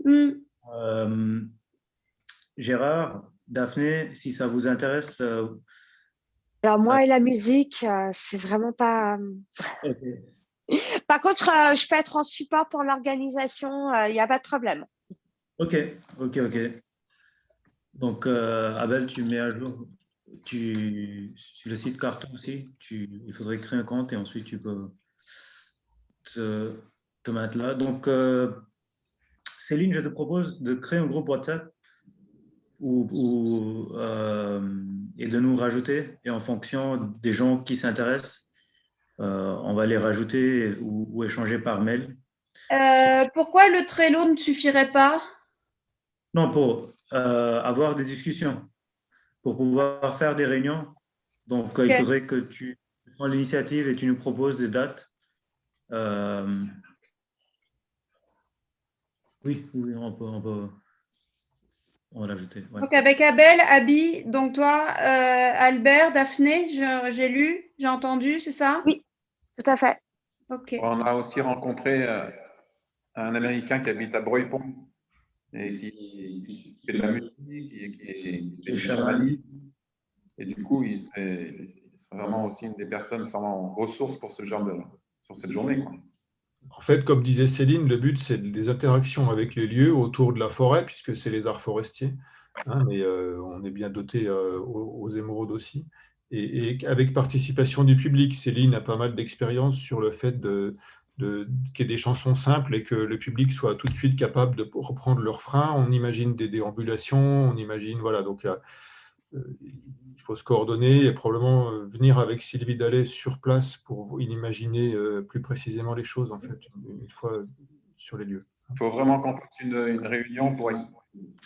Gérard, Daphné, si ça vous intéresse. Alors moi et la musique, c'est vraiment pas. Okay. Par contre, je peux être en support pour l'organisation, il n'y a pas de problème. Ok. Donc, Abel, tu mets à jour, sur le site Carton aussi, il faudrait créer un compte et ensuite tu peux te mettre là. Donc, Céline, je te propose de créer un groupe WhatsApp et de nous rajouter. Et en fonction des gens qui s'intéressent, on va les rajouter ou échanger par mail. Pourquoi le Trello ne suffirait pas? Non, pour avoir des discussions, pour pouvoir faire des réunions. Donc, il faudrait que tu prends l'initiative et tu nous proposes des dates. Oui, on va l'ajouter. Ouais. Donc, avec Abel, Abby, donc toi, Albert, Daphné, j'ai lu, j'ai entendu, c'est ça? Oui, tout à fait. Ok. On a aussi rencontré un Américain qui habite à Breuil-Pont et qui fait de la musique et qui est chamaniste. Et du coup, il serait vraiment aussi une des personnes sans ressources pour ce genre sur cette journée, quoi. En fait, comme disait Céline, le but, c'est des interactions avec les lieux autour de la forêt, puisque c'est les arts forestiers. Hein, mais on est bien doté aux émeraudes aussi. Et avec participation du public, Céline a pas mal d'expérience sur le fait qu'il y ait des chansons simples et que le public soit tout de suite capable de reprendre leur frein. On imagine des déambulations, on imagine, voilà, donc il faut se coordonner et probablement venir avec Sylvie Dallet sur place pour imaginer plus précisément les choses, en fait, une fois sur les lieux. Il faut vraiment qu'on fasse une réunion pour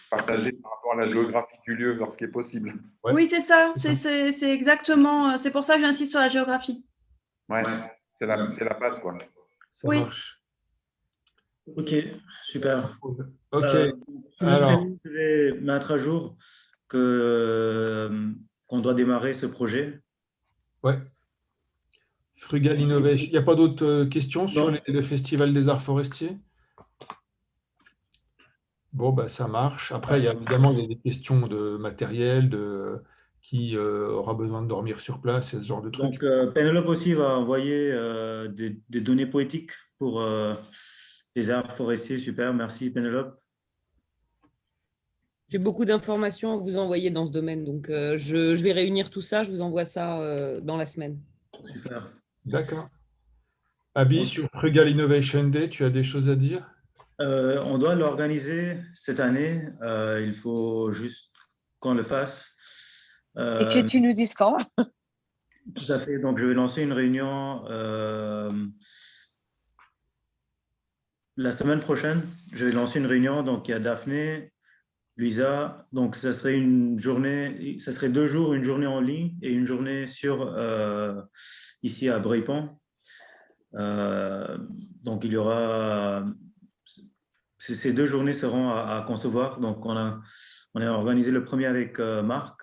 partager par rapport à la géographie du lieu lorsqu'il est possible. Ouais, oui, c'est ça, c'est exactement, c'est pour ça que j'insiste sur la géographie. Ouais, c'est la base, quoi. Ça marche. Ok, super. Ok. Alors, je vais mettre à jour qu'on doit démarrer ce projet. Ouais. Frugal Innovation. Il n'y a pas d'autres questions sur le Festival des Arts Forestiers? Bon, bah, ça marche. Après, il y a évidemment des questions de matériel, de qui aura besoin de dormir sur place et ce genre de trucs. Donc, Pénélope aussi va envoyer des données poétiques pour les arts forestiers. Super, merci Pénélope. J'ai beaucoup d'informations à vous envoyer dans ce domaine, donc je vais réunir tout ça, je vous envoie ça dans la semaine. Super. D'accord. Abby, sur Frugal Innovation Day, tu as des choses à dire? On doit l'organiser cette année. Il faut juste qu'on le fasse. Et que tu nous dises quand. Tout à fait. Donc, je vais lancer une réunion la semaine prochaine. Je vais lancer une réunion. Donc, il y a Daphné, Luisa. Donc, ça serait une journée, ça serait 2 jours, une journée en ligne et une journée ici à Breuil-Pont. Donc, il y aura... Ces 2 journées seront à concevoir. Donc, on a organisé le premier avec Marc.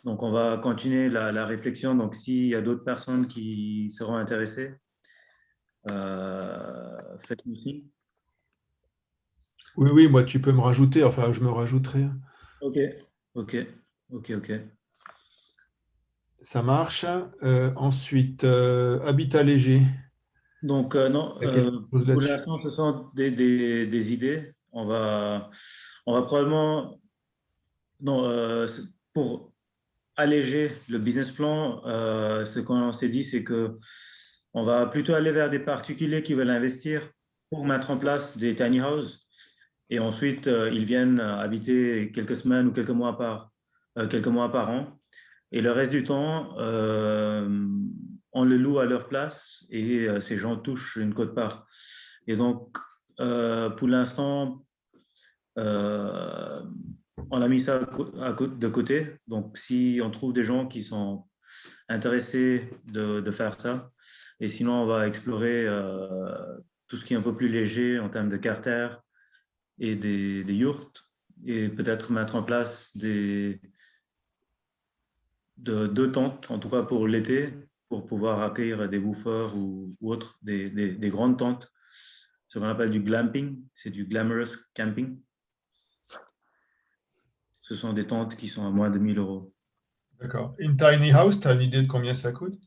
Donc, on va continuer la réflexion. Donc, s'il y a d'autres personnes qui seront intéressées, faites-nous signe. Oui, moi, tu peux me rajouter. Enfin, je me rajouterai. Ok. Ça marche. Ensuite, Habitat léger. Donc, non, pour l'instant, ce sont des idées. On va probablement... Non, pour alléger le business plan, ce qu'on s'est dit, c'est qu'on va plutôt aller vers des particuliers qui veulent investir pour mettre en place des tiny houses Et ensuite, ils viennent habiter quelques semaines ou quelques mois par an. Et le reste du temps, on le loue à leur place et ces gens touchent une quote-part. Et donc, pour l'instant, on a mis ça de côté. Donc, si on trouve des gens qui sont intéressés de faire ça, et sinon, on va explorer tout ce qui est un peu plus léger en termes de carter et des yurts, et peut-être mettre en place deux tentes, en tout cas pour l'été, pour pouvoir accueillir des woofers ou autres, des grandes tentes, ce qu'on appelle du glamping, c'est du glamorous camping. Ce sont des tentes qui sont à moins de 1 000 €. D'accord. Une tiny house, tu as une idée de combien ça coûte?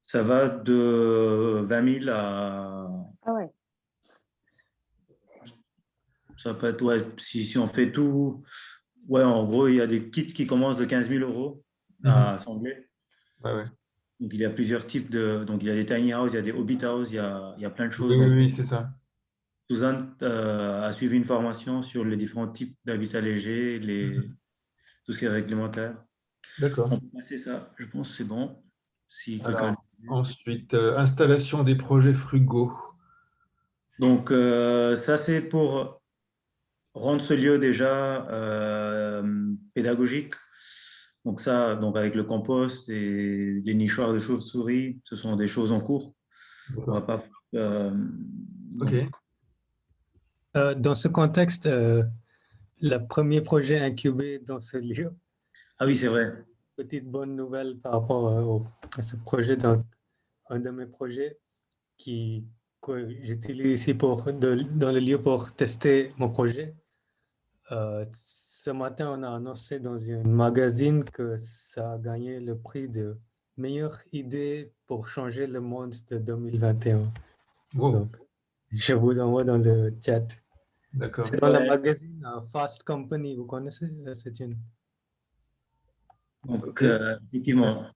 Ça va de 20 000 à... Ah ouais. Ça peut être, ouais, si on fait tout, ouais, en gros, il y a des kits qui commencent de 15 000 € à assembler. Ouais. Donc, il y a plusieurs types de... Donc, il y a des tiny houses, il y a des hobbit houses, il y a plein de choses. Oui, c'est ça. Suzanne a suivi une formation sur les différents types d'habitats légers, tout ce qui est réglementaire. D'accord. On peut passer ça, je pense que c'est bon. Si Alors, quelqu'un... ensuite, installation des projets frugaux. Donc, ça, c'est pour rendre ce lieu déjà pédagogique. Donc, ça, donc avec le compost et les nichoirs de chauves-souris, ce sont des choses en cours. On va pas, OK. Dans ce contexte, le premier projet incubé dans ce lieu. Ah oui, c'est vrai. Petite bonne nouvelle par rapport à ce projet. Donc, un de mes projets que j'utilise ici dans le lieu pour tester mon projet. Ce matin, on a annoncé dans une magazine que ça a gagné le prix de meilleure idée pour changer le monde de 2021. Wow. Donc, je vous envoie dans le chat. D'accord. C'est dans la magazine Fast Company, vous connaissez? C'est une. Donc, effectivement.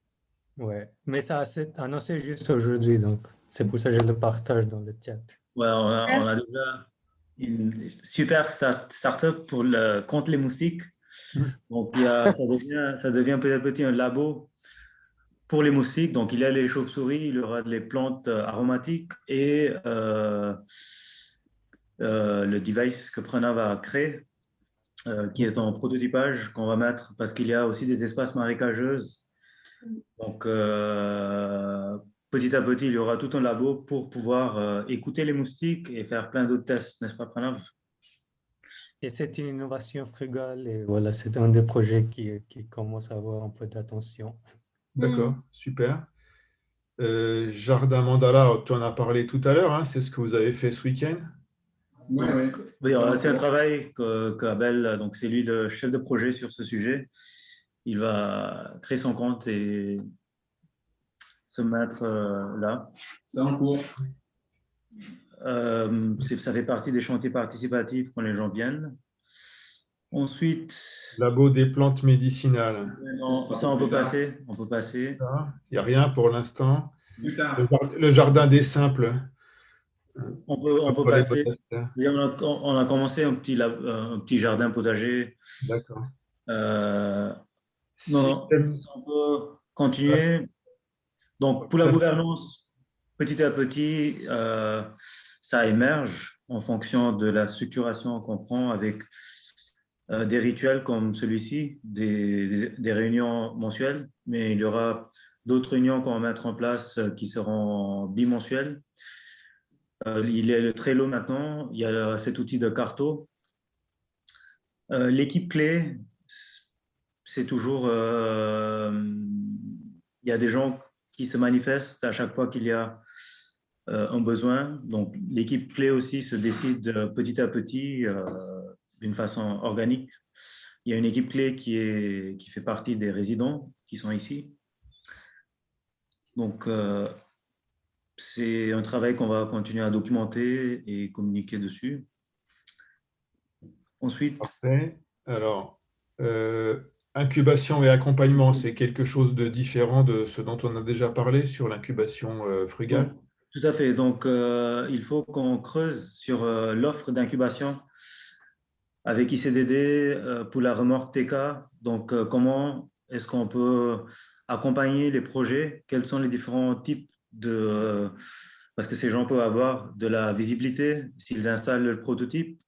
Ouais, mais ça s'est annoncé juste aujourd'hui, donc c'est pour ça que je le partage dans le chat. Ouais, on a déjà une super start-up contre les moustiques. Donc, ça devient petit à petit un labo pour les moustiques. Donc, il y a les chauves-souris, il y aura les plantes aromatiques et le device que Prana va créer, qui est en prototypage, qu'on va mettre parce qu'il y a aussi des espaces marécageuses. Donc, petit à petit, il y aura tout un labo pour pouvoir écouter les moustiques et faire plein d'autres tests, n'est-ce pas, Pranav? Et c'est une innovation frugale et voilà, c'est un des projets qui commence à avoir un peu d'attention. D'accord, super. Jardin Mandala, tu en as parlé tout à l'heure, hein, c'est ce que vous avez fait ce week-end? Oui, c'est un travail qu'Abel, donc c'est lui le chef de projet sur ce sujet. Il va créer son compte et se mettre là. C'est en cours. Ça fait partie des chantiers participatifs quand les gens viennent. Ensuite... Labo des plantes médicinales. Non, ça on peut passer. Il n'y a rien pour l'instant. Le jardin des simples. On peut passer. On a commencé un petit jardin potager. D'accord. Non, on peut continuer. Donc, pour la gouvernance, petit à petit, ça émerge en fonction de la structuration qu'on prend avec des rituels comme celui-ci, des réunions mensuelles, mais il y aura d'autres réunions qu'on va mettre en place qui seront bimensuelles. Il y a le Trello maintenant, il y a cet outil de Carto. L'équipe clé, c'est toujours... il y a des gens qui se manifestent à chaque fois qu'il y a un besoin. Donc, l'équipe clé aussi se décide petit à petit d'une façon organique. Il y a une équipe clé qui fait partie des résidents qui sont ici. Donc, c'est un travail qu'on va continuer à documenter et communiquer dessus. Ensuite... Parfait. Alors, incubation et accompagnement, c'est quelque chose de différent de ce dont on a déjà parlé sur l'incubation frugale? Tout à fait. Donc, il faut qu'on creuse sur l'offre d'incubation avec ICDD pour la remorque TK. Donc, comment est-ce qu'on peut accompagner les projets? Quels sont les différents types de... parce que ces gens peuvent avoir de la visibilité s'ils installent le prototype.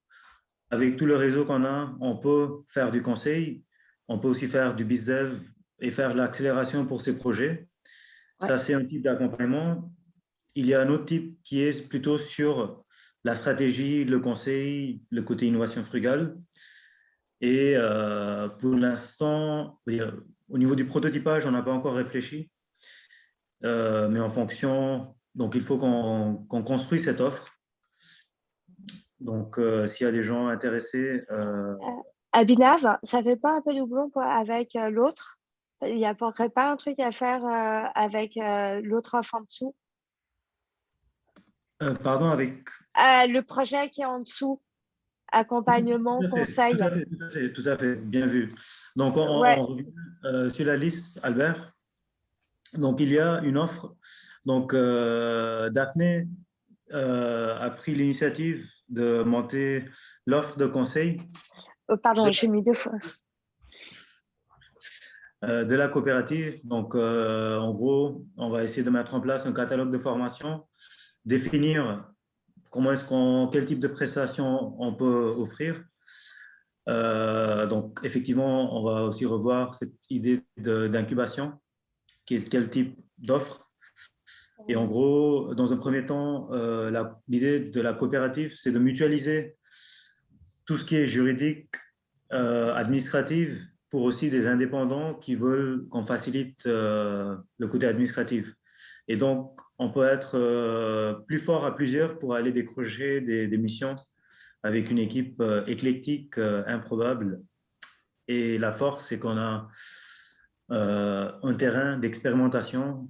Avec tout le réseau qu'on a, on peut faire du conseil, on peut aussi faire du BizDev et faire l'accélération pour ces projets. Ça, c'est un type d'accompagnement. Il y a un autre type qui est plutôt sur la stratégie, le conseil, le côté innovation frugale. Et pour l'instant, au niveau du prototypage, on n'a pas encore réfléchi. Mais en fonction, donc il faut qu'on construise cette offre. Donc, s'il y a des gens intéressés... Abhinav, ça ne fait pas un peu doublon avec l'autre? Il n'y aurait pas un truc à faire avec l'autre offre en dessous? pardon, avec... Le projet qui est en dessous, accompagnement, conseil. Tout à fait, bien vu. Donc, on revient sur la liste, Albert. Donc, il y a une offre. Donc, Daphné a pris l'initiative de monter l'offre de conseil. Pardon, j'ai mis 2 fois. De la coopérative. Donc, en gros, on va essayer de mettre en place un catalogue de formation, définir quel type de prestations on peut offrir. Donc, effectivement, on va aussi revoir cette idée d'incubation, quel type d'offre. Et en gros, dans un premier temps, l'idée de la coopérative, c'est de mutualiser tout ce qui est juridique, administratif, pour aussi des indépendants qui veulent qu'on facilite le côté administratif. Et donc, on peut être plus fort à plusieurs pour aller décrocher des missions avec une équipe éclectique, improbable. Et la force, c'est qu'on a un terrain d'expérimentation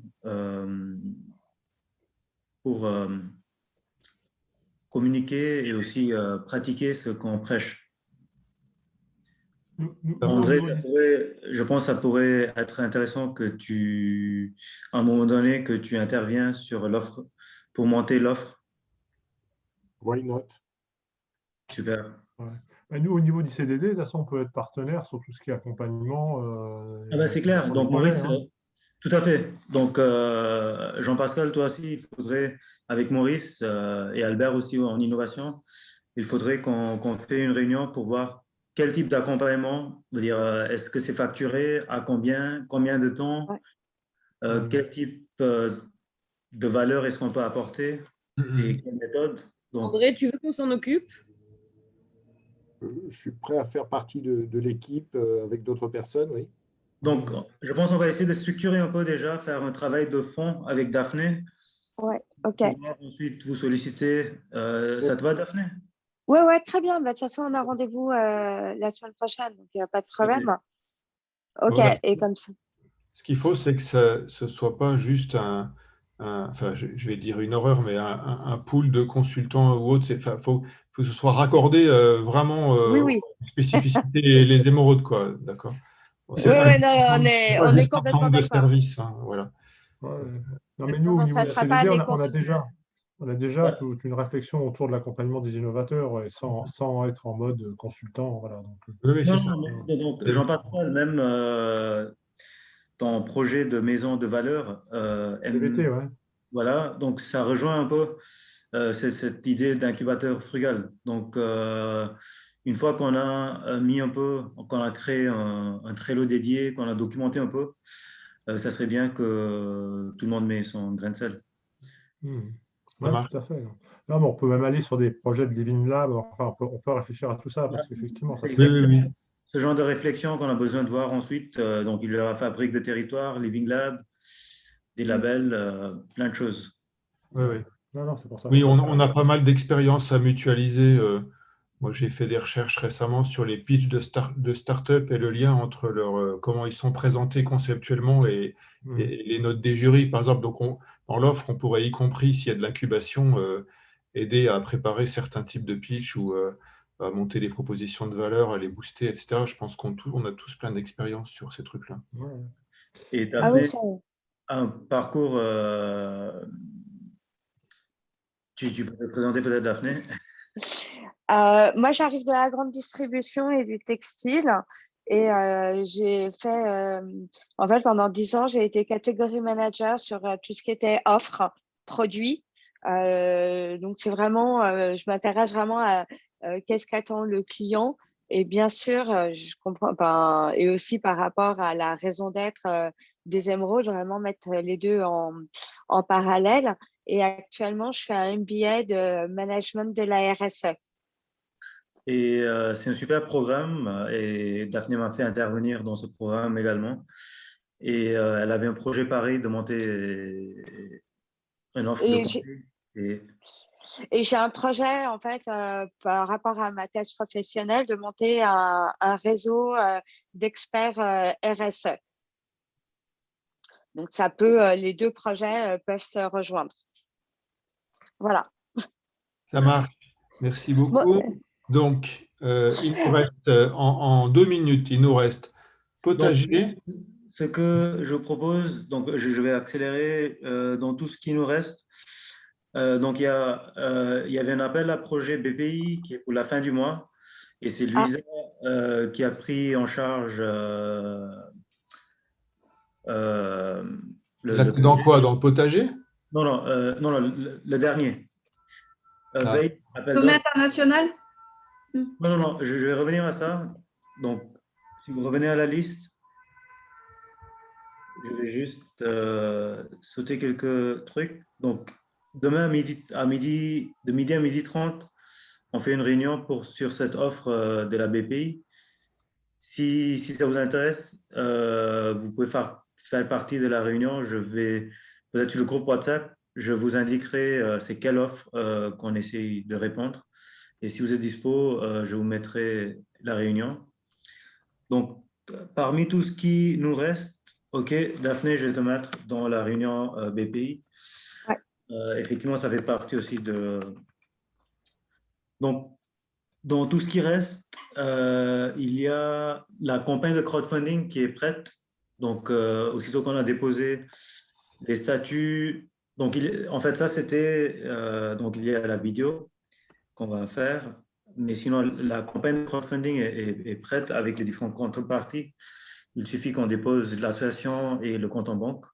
pour communiquer et aussi pratiquer ce qu'on prêche. André, je pense que ça pourrait être intéressant que à un moment donné, que tu interviens sur l'offre, pour monter l'offre. Why not? Super. Ouais. Nous, au niveau du CDD, de toute façon, on peut être partenaire sur tout ce qui est accompagnement. C'est clair. Donc, Maurice, tout à fait. Donc, Jean-Pascal, toi aussi, il faudrait, avec Maurice et Albert aussi en innovation, il faudrait qu'on fait une réunion pour voir quel type d'accompagnement, est-ce que c'est facturé, à combien de temps, quel type de valeur est-ce qu'on peut apporter et quelle méthode. Donc, André, tu veux qu'on s'en occupe? Je suis prêt à faire partie de l'équipe avec d'autres personnes, oui. Donc, je pense qu'on va essayer de structurer un peu déjà, faire un travail de fond avec Daphné. Ouais, ok. Ensuite, vous solliciter. Ça te va, Daphné? Ouais, très bien. Bah, de toute façon, on a rendez-vous la semaine prochaine, donc il n'y a pas de problème. Ok, Voilà. et comme ça. Ce qu'il faut, c'est que ce ne soit pas juste enfin, je vais dire une horreur, mais un pool de consultants ou autre. Il faut que ce soit raccordé vraiment aux spécificités et les émeraudes, quoi. D'accord. On est complètement de d'accord. service, hein, voilà. Non, mais nous, au niveau ça du sera CDD, pas des on a déjà toute une réflexion autour de l'accompagnement des innovateurs et sans être en mode consultant. Voilà, donc, donc Jean-Pascal, même ton projet de maison de valeur, CVT, ouais. Voilà, donc ça rejoint un peu cette idée d'incubateur frugal. Donc, une fois qu'on a mis un peu, qu'on a créé un Trello dédié, qu'on a documenté un peu, ça serait bien que tout le monde met son grain de sel. Oui, tout à fait. Non, mais on peut même aller sur des projets de Living Lab. Enfin, on peut réfléchir à tout ça parce qu'effectivement, ça Ce genre de réflexion qu'on a besoin de voir ensuite. Donc, il y aura fabrique de territoire, Living Lab, des labels, plein de choses. Oui. Non, c'est pour ça. Oui, on a pas mal d'expériences à mutualiser. Moi, j'ai fait des recherches récemment sur les pitchs de start-up et le lien entre comment ils sont présentés conceptuellement et les notes des jurys. Par exemple, donc dans l'offre, on pourrait, y compris s'il y a de l'incubation, aider à préparer certains types de pitch ou à monter des propositions de valeur, à les booster, etc. Je pense qu'on a tous plein d'expériences sur ces trucs-là. Et tu as fait un parcours Tu peux te présenter peut-être, Daphné? Moi, j'arrive de la grande distribution et du textile. Et j'ai fait, en fait, pendant 10 ans, j'ai été catégorie manager sur tout ce qui était offre, produits. Donc, c'est vraiment, je m'intéresse vraiment à qu'est-ce qu'attend le client. Et bien sûr, je comprends, et aussi par rapport à la raison d'être des émeraudes, vraiment mettre les deux en parallèle. Et actuellement, je fais un MBA de management de la RSE. Et c'est un super programme et Daphné m'a fait intervenir dans ce programme également. Et elle avait un projet pareil de monter une offre de Et conseil. Et j'ai un projet, en fait, par rapport à ma thèse professionnelle, de monter un réseau d'experts RSE. Donc, ça peut, les deux projets peuvent se rejoindre. Voilà. Ça marche. Merci beaucoup. Donc, il nous reste, en 2 minutes, il nous reste potager. Donc, ce que je propose, donc je vais accélérer dans tout ce qui nous reste. Donc, il y avait un appel à projet BPI qui est pour la fin du mois. Et c'est Luisa qui a pris en charge Dans quoi? Dans le potager? Non, non, le dernier. Veille, appel Sommet d'offres. international? Non, je vais revenir à ça. Donc, si vous revenez à la liste, je vais juste sauter quelques trucs. Donc, demain de midi à 12h30, on fait une réunion sur cette offre de la BPI. Si ça vous intéresse, vous pouvez faire partie de la réunion. Je vais peut-être sur le groupe WhatsApp, je vous indiquerai c'est quelle offre qu'on essaye de répondre. Et si vous êtes dispo, je vous mettrai la réunion. Donc, parmi tout ce qui nous reste, OK, Daphné, je vais te mettre dans la réunion BPI. Ouais. Effectivement, ça fait partie aussi de... Donc, dans tout ce qui reste, il y a la campagne de crowdfunding qui est prête. Donc, aussitôt qu'on a déposé les statuts, donc en fait, ça c'était, donc il y a la vidéo qu'on va faire, mais sinon la campagne de crowdfunding est prête avec les différentes contreparties. Il suffit qu'on dépose l'association et le compte en banque.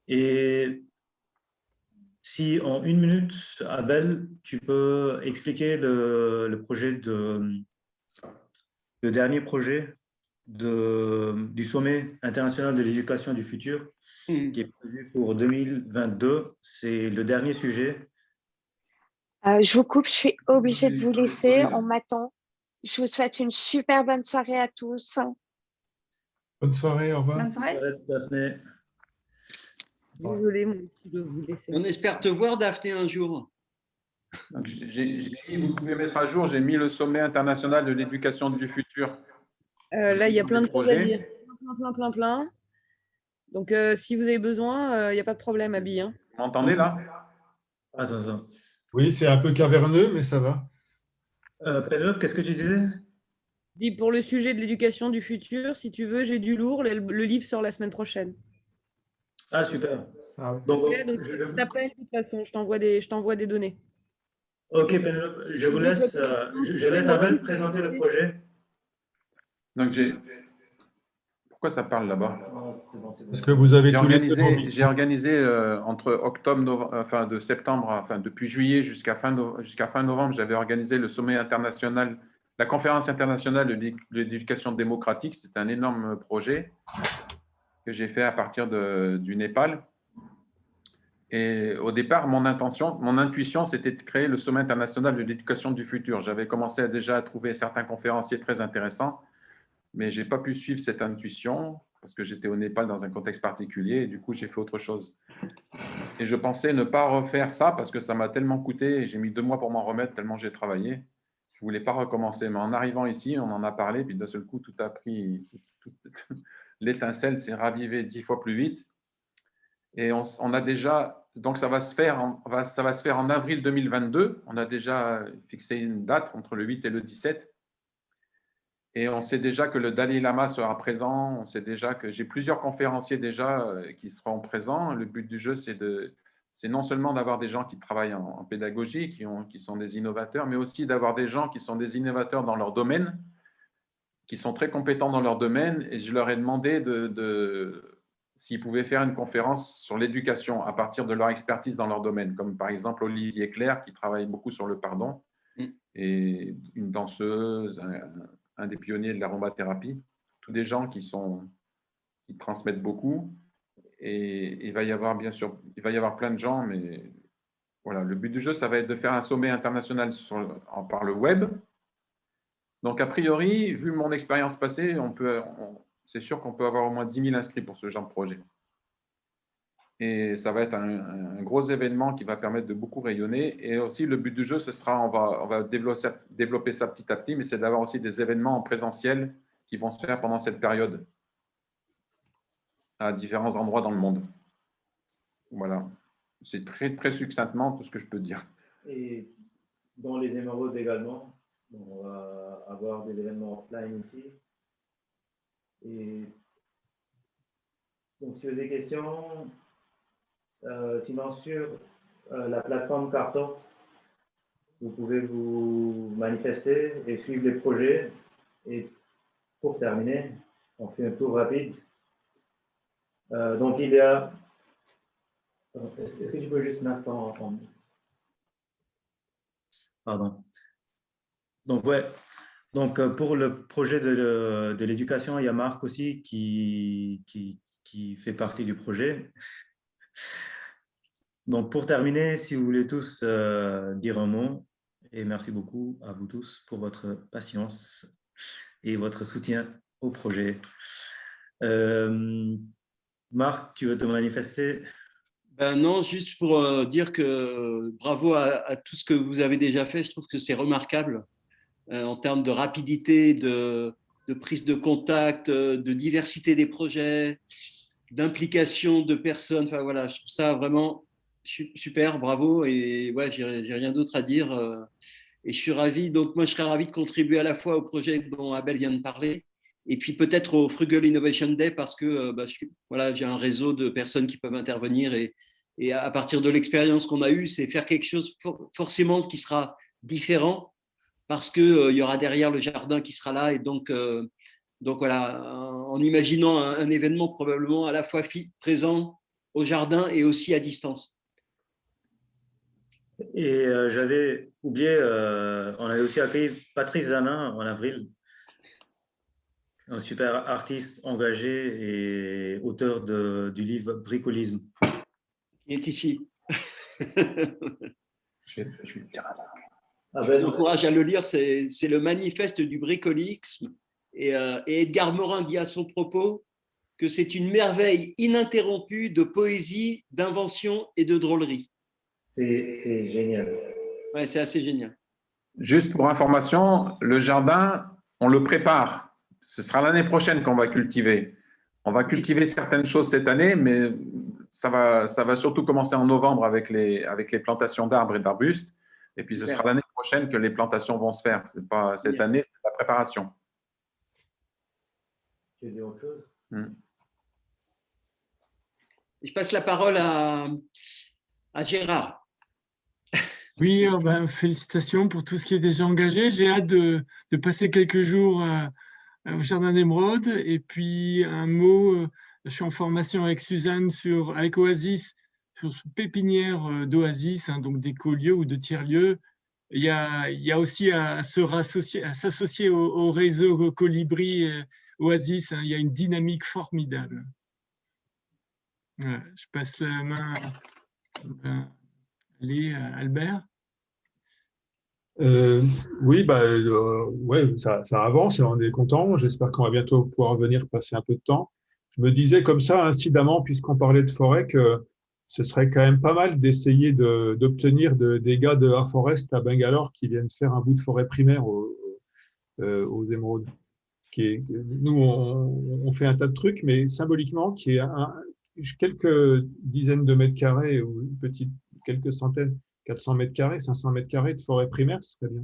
Et si en 1 minute, Abel, tu peux expliquer le projet le dernier projet du sommet international de l'éducation du futur qui est prévu pour 2022. C'est le dernier sujet. Je vous coupe, je suis obligée de vous laisser. On m'attend. Je vous souhaite une super bonne soirée à tous. Bonne soirée, au revoir. Bonne soirée. Daphné. Désolée, mon petit, de vous laisser. On espère te voir, Daphné, un jour. Donc, vous pouvez mettre à jour, j'ai mis le sommet international de l'éducation du futur. Là, il y a plein de choses à projet. dire. Plein. Donc, si vous avez besoin, il n'y a pas de problème, Abby. Hein. Vous m'entendez là? Attends. Oui, c'est un peu caverneux, mais ça va. Pénélope, qu'est-ce que tu disais? Dis, pour le sujet de l'éducation du futur, si tu veux, j'ai du lourd. Le livre sort la semaine prochaine. Ah, super. Donc, je t'appelle de toute façon, je t'envoie des données. Ok, Pénélope, je vous laisse, je laisse Abel présenter le projet. Donc, pourquoi ça parle là-bas? Parce que vous avez tous les deux. J'ai organisé entre octobre, de septembre, depuis juillet jusqu'à fin novembre, j'avais organisé le sommet international, la conférence internationale de l'éducation démocratique. C'est un énorme projet que j'ai fait à partir du Népal. Et au départ, mon intuition, c'était de créer le sommet international de l'éducation du futur. J'avais commencé déjà à trouver certains conférenciers très intéressants, mais je n'ai pas pu suivre cette intuition parce que j'étais au Népal dans un contexte particulier et du coup, j'ai fait autre chose. Et je pensais ne pas refaire ça parce que ça m'a tellement coûté et j'ai mis 2 mois pour m'en remettre tellement j'ai travaillé. Je ne voulais pas recommencer. Mais en arrivant ici, on en a parlé, puis d'un seul coup, tout a pris, l'étincelle s'est ravivée 10 fois plus vite. Et on a déjà, donc ça va se faire en avril 2022. On a déjà fixé une date entre le 8 et le 17. Et on sait déjà que le Dalai Lama sera présent. On sait déjà que j'ai plusieurs conférenciers déjà qui seront présents. Le but du jeu, c'est c'est non seulement d'avoir des gens qui travaillent en pédagogie, qui sont des innovateurs, mais aussi d'avoir des gens qui sont des innovateurs dans leur domaine, qui sont très compétents dans leur domaine. Et je leur ai demandé s'ils pouvaient faire une conférence sur l'éducation à partir de leur expertise dans leur domaine, comme par exemple Olivier Clerc, qui travaille beaucoup sur le pardon, et une danseuse, un des pionniers de l'aromathérapie, tous des gens qui transmettent beaucoup. Et il va y avoir, bien sûr, plein de gens, mais voilà, le but du jeu, ça va être de faire un sommet international par le web. Donc, a priori, vu mon expérience passée, c'est sûr qu'on peut avoir au moins 10 000 inscrits pour ce genre de projet. Et ça va être un gros événement qui va permettre de beaucoup rayonner. Et aussi, le but du jeu, ce sera, on va développer ça petit à petit, mais c'est d'avoir aussi des événements en présentiel qui vont se faire pendant cette période à différents endroits dans le monde. Voilà. C'est très, très succinctement tout ce que je peux dire. Et dans les émeraudes également, on va avoir des événements offline ici. Et donc, si vous avez des questions, sinon sur la plateforme Carton, vous pouvez vous manifester et suivre les projets. Et pour terminer, on fait un tour rapide. Donc, il y a... Est-ce que tu peux juste mettre en... Pardon. Donc, ouais. Donc, pour le projet de l'éducation, il y a Marc aussi qui fait partie du projet. Donc, pour terminer, si vous voulez tous dire un mot, et merci beaucoup à vous tous pour votre patience et votre soutien au projet. Marc, tu veux te manifester? Ben non, juste pour dire que bravo à tout ce que vous avez déjà fait. Je trouve que c'est remarquable en termes de rapidité, de prise de contact, de diversité des projets, d'implication de personnes. Enfin voilà, je trouve ça vraiment super, bravo. Et ouais, j'ai rien d'autre à dire. Et je suis ravi. Donc moi, je serais ravi de contribuer à la fois au projet dont Abel vient de parler, et puis peut-être au Frugal Innovation Day parce que voilà, j'ai un réseau de personnes qui peuvent intervenir et à partir de l'expérience qu'on a eue, c'est faire quelque chose forcément qui sera différent parce qu'il y aura derrière le jardin qui sera là. Et donc voilà, en imaginant un événement probablement à la fois présent au jardin et aussi à distance. Et j'avais oublié, on avait aussi accueilli Patrice Zanin en avril, un super artiste engagé et auteur du livre Bricolisme. Il est ici. Je vais le dire à Je vous encourage à le lire, c'est le manifeste du bricolisme. Et Edgar Morin dit à son propos que c'est une merveille ininterrompue de poésie, d'invention et de drôlerie. C'est génial. Ouais, c'est assez génial. Juste pour information, le jardin, on le prépare. Ce sera l'année prochaine qu'on va cultiver. On va cultiver certaines choses cette année, mais ça va surtout commencer en novembre avec les plantations d'arbres et d'arbustes. Et puis, ce sera l'année prochaine que les plantations vont se faire. C'est pas cette année, c'est la préparation. Tu veux dire autre chose? Je passe la parole à Gérard. Oui, félicitations pour tout ce qui est déjà engagé. J'ai hâte de passer quelques jours au Jardin d'Émeraude. Et puis, un mot, je suis en formation avec Suzanne avec Oasis, sur pépinière d'Oasis, donc d'écolieux ou de tiers-lieux. Il y a aussi à s'associer au réseau Colibri Oasis. Il y a une dynamique formidable. Voilà, je passe la main à Albert. Oui, ouais, ça avance et on est content. J'espère qu'on va bientôt pouvoir venir passer un peu de temps. Je me disais comme ça, incidemment, puisqu'on parlait de forêt, que ce serait quand même pas mal d'essayer d'obtenir des gars de Aforest à Bangalore qui viennent faire un bout de forêt primaire aux émeraudes. Nous, on fait un tas de trucs, mais symboliquement, qui est quelques dizaines de mètres carrés ou quelques centaines, 400 mètres carrés, 500 mètres carrés de forêt primaire, ce serait bien.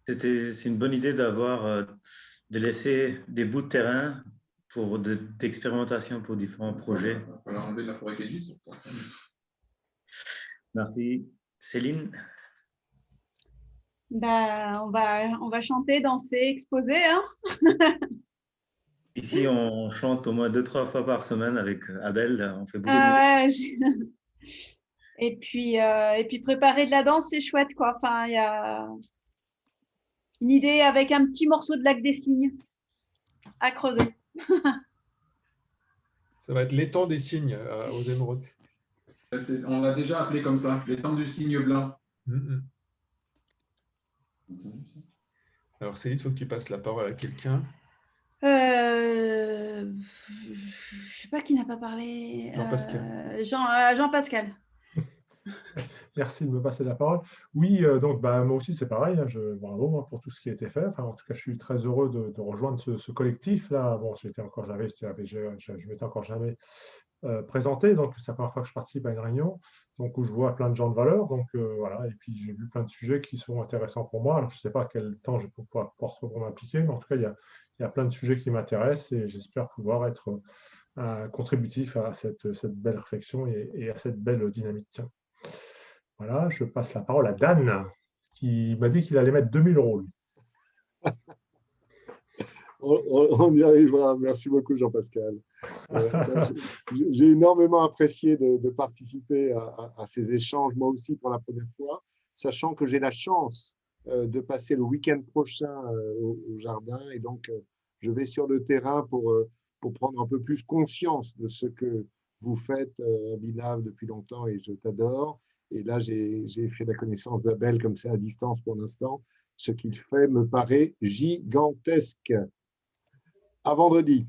C'est une bonne idée de laisser des bouts de terrain d'expérimentation pour différents projets. On va enlever la forêt qui existe. Merci. Céline? Bah, on va chanter, danser, exposer, hein. Ici, on chante au moins 2-3 fois par semaine avec Abel. On fait beaucoup de musique. Ah ouais. Et puis préparer de la danse, c'est chouette, quoi. Enfin, il y a une idée avec un petit morceau de Lac des Cygnes à creuser. Ça va être l'étang des cygnes aux émeraudes. On l'a déjà appelé comme ça, l'étang du cygne blanc. Alors Céline, il faut que tu passes la parole à quelqu'un. Je sais pas qui n'a pas parlé. Jean-Pascal. Jean-Pascal. Merci de me passer la parole. Oui, donc moi aussi c'est pareil, hein, bravo pour tout ce qui a été fait. Enfin, en tout cas, je suis très heureux de rejoindre ce collectif-là. Bon, je m'étais encore jamais présenté, donc c'est la première fois que je participe à une réunion, donc où je vois plein de gens de valeur. Donc voilà, et puis j'ai vu plein de sujets qui sont intéressants pour moi. Alors, je ne sais pas à quel temps je vais pouvoir m'impliquer, mais en tout cas, il y a plein de sujets qui m'intéressent et j'espère pouvoir être contributif à cette belle réflexion et à cette belle dynamique. Voilà, je passe la parole à Dan, qui m'a dit qu'il allait mettre 2 000 €, lui. On y arrivera. Merci beaucoup, Jean-Pascal. J'ai énormément apprécié de participer à ces échanges, moi aussi pour la première fois, sachant que j'ai la chance de passer le week-end prochain au jardin. Et donc, je vais sur le terrain pour prendre un peu plus conscience de ce que vous faites, Abhinav, depuis longtemps, et je t'adore. Et là, j'ai fait la connaissance d'Abel comme ça à distance pour l'instant. Ce qu'il fait me paraît gigantesque. À vendredi.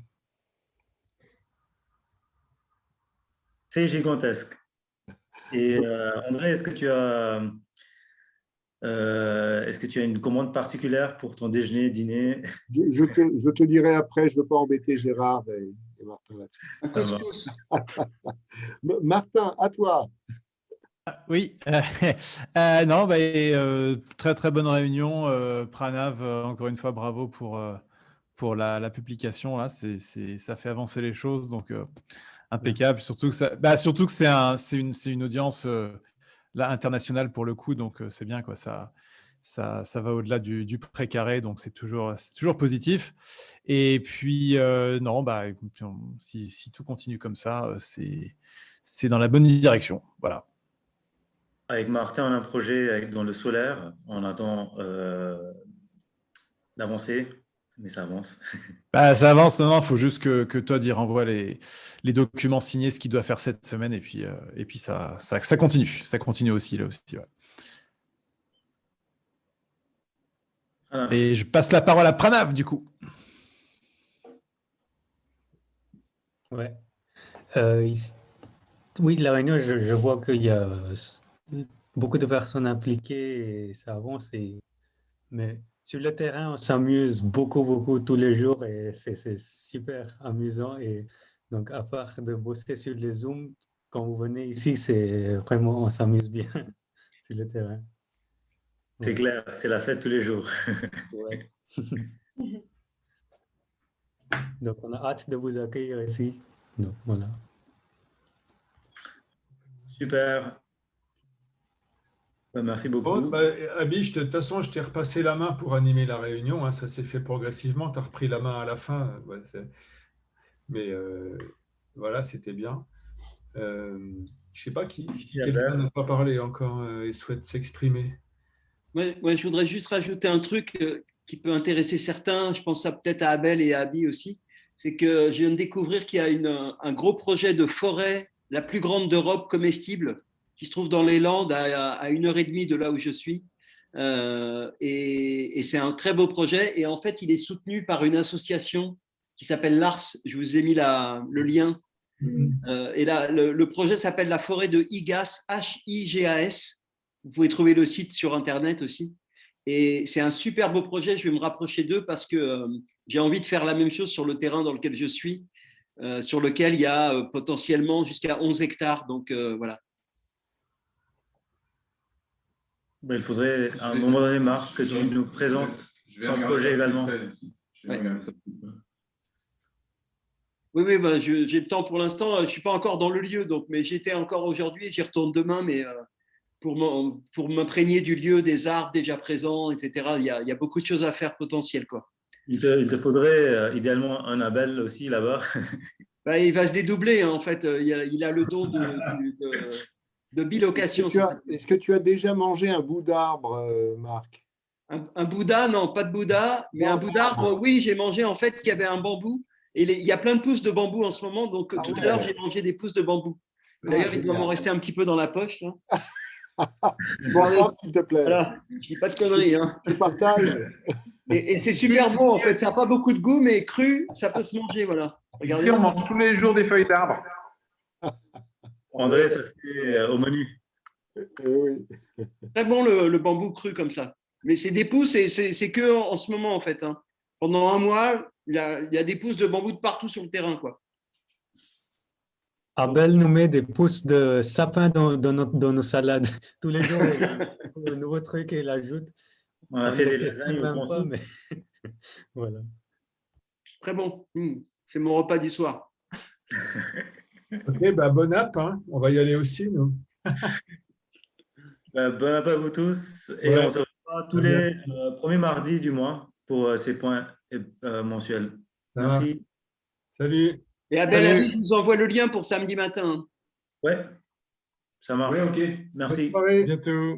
C'est gigantesque. Et André, est-ce que tu as une commande particulière pour ton déjeuner, dîner? Je te dirai après, je ne veux pas embêter Gérard et Martin là-dessus. Martin, à toi. Oui, non, très très bonne réunion. Pranav, encore une fois, bravo pour la publication. Là, ça fait avancer les choses, donc impeccable. Surtout que c'est une audience là internationale pour le coup, donc c'est bien quoi. Ça va au-delà du précaré, donc c'est toujours positif. Et puis non, écoute, si tout continue comme ça, c'est dans la bonne direction. Voilà. Avec Martin, on a un projet dans le solaire. On attend d'avancer, mais ça avance. Ça avance. Non, il faut juste que Todd y renvoie les documents signés, ce qu'il doit faire cette semaine, et puis ça continue. Ça continue aussi, là aussi. Ouais. Et je passe la parole à Pranav, du coup. Ouais. Oui, la réunion, je vois qu'il y a beaucoup de personnes impliquées et ça avance. Mais sur le terrain, on s'amuse beaucoup tous les jours et c'est super amusant. Et donc, à part de bosser sur les Zooms, quand vous venez ici, c'est vraiment, on s'amuse bien sur le terrain. C'est clair, c'est la fête tous les jours. Ouais. Donc, on a hâte de vous accueillir ici. Donc, voilà. Super. Merci beaucoup. Bon, Abhi, de toute façon, je t'ai repassé la main pour animer la réunion. Hein, ça s'est fait progressivement. Tu as repris la main à la fin. Mais voilà, c'était bien. Je ne sais pas qui quelqu'un n'a pas parlé encore et souhaite s'exprimer. Ouais, je voudrais juste rajouter un truc qui peut intéresser certains. Je pense peut-être à Abel et à Abhi aussi. C'est que je viens de découvrir qu'il y a un gros projet de forêt, la plus grande d'Europe comestible, qui se trouve dans les Landes à 1h30 de là où je suis. Et c'est un très beau projet. Et en fait, il est soutenu par une association qui s'appelle Lars. Je vous ai mis le lien. Et là, le projet s'appelle la forêt de Higas, Higas. Vous pouvez trouver le site sur Internet aussi. Et c'est un super beau projet. Je vais me rapprocher d'eux parce que j'ai envie de faire la même chose sur le terrain dans lequel je suis, sur lequel il y a potentiellement jusqu'à 11 hectares. Donc, voilà. Il faudrait à un moment donné, Marc, que tu nous présentes ton projet également. Oui, j'ai le temps pour l'instant. Je ne suis pas encore dans le lieu, mais j'étais encore aujourd'hui et j'y retourne demain. Mais pour m'imprégner du lieu, des arbres déjà présents, etc. Il y a beaucoup de choses à faire potentielles, quoi. Il te faudrait idéalement un Abel aussi là-bas. Bah, il va se dédoubler, hein, en fait. Il a le don de bilocation. Est-ce que tu as déjà mangé un bout d'arbre, Marc? Un Bouddha, non, pas de Bouddha, mais un bout d'arbre, oui, j'ai mangé en fait qu'il y avait un bambou. Et il y a plein de pousses de bambou en ce moment, donc tout à l'heure, j'ai mangé des pousses de bambou. D'ailleurs, il doit m'en rester un petit peu dans la poche. Là. Bon, s'il te plaît. Voilà, je dis pas de conneries. Hein. Tu partages. Et c'est super bon, en fait. Ça n'a pas beaucoup de goût, mais cru, ça peut se manger. Voilà. Regardez. Ici, on mange tous les jours des feuilles d'arbre. André, ça c'est au menu. Oui. Très bon le bambou cru comme ça. Mais c'est des pousses et c'est que en ce moment, en fait. Hein. Pendant un mois, il y a des pousses de bambou de partout sur le terrain, quoi. Abel nous met des pousses de sapin dans nos salades. Tous les jours, il a un nouveau truc et il ajoute. On a fait des lasagnes au pas, mais voilà. Très bon. C'est mon repas du soir. Ok, bah, bon app, hein. On va y aller aussi, nous. Bon app à vous tous. Et Ouais. on se revoit tous les premiers mardis du mois pour ces points mensuels. Merci. Salut. Et à Belle Avis, je vous envoie le lien pour samedi matin. Ouais, ça marche. Ouais, ok. Merci. À bientôt.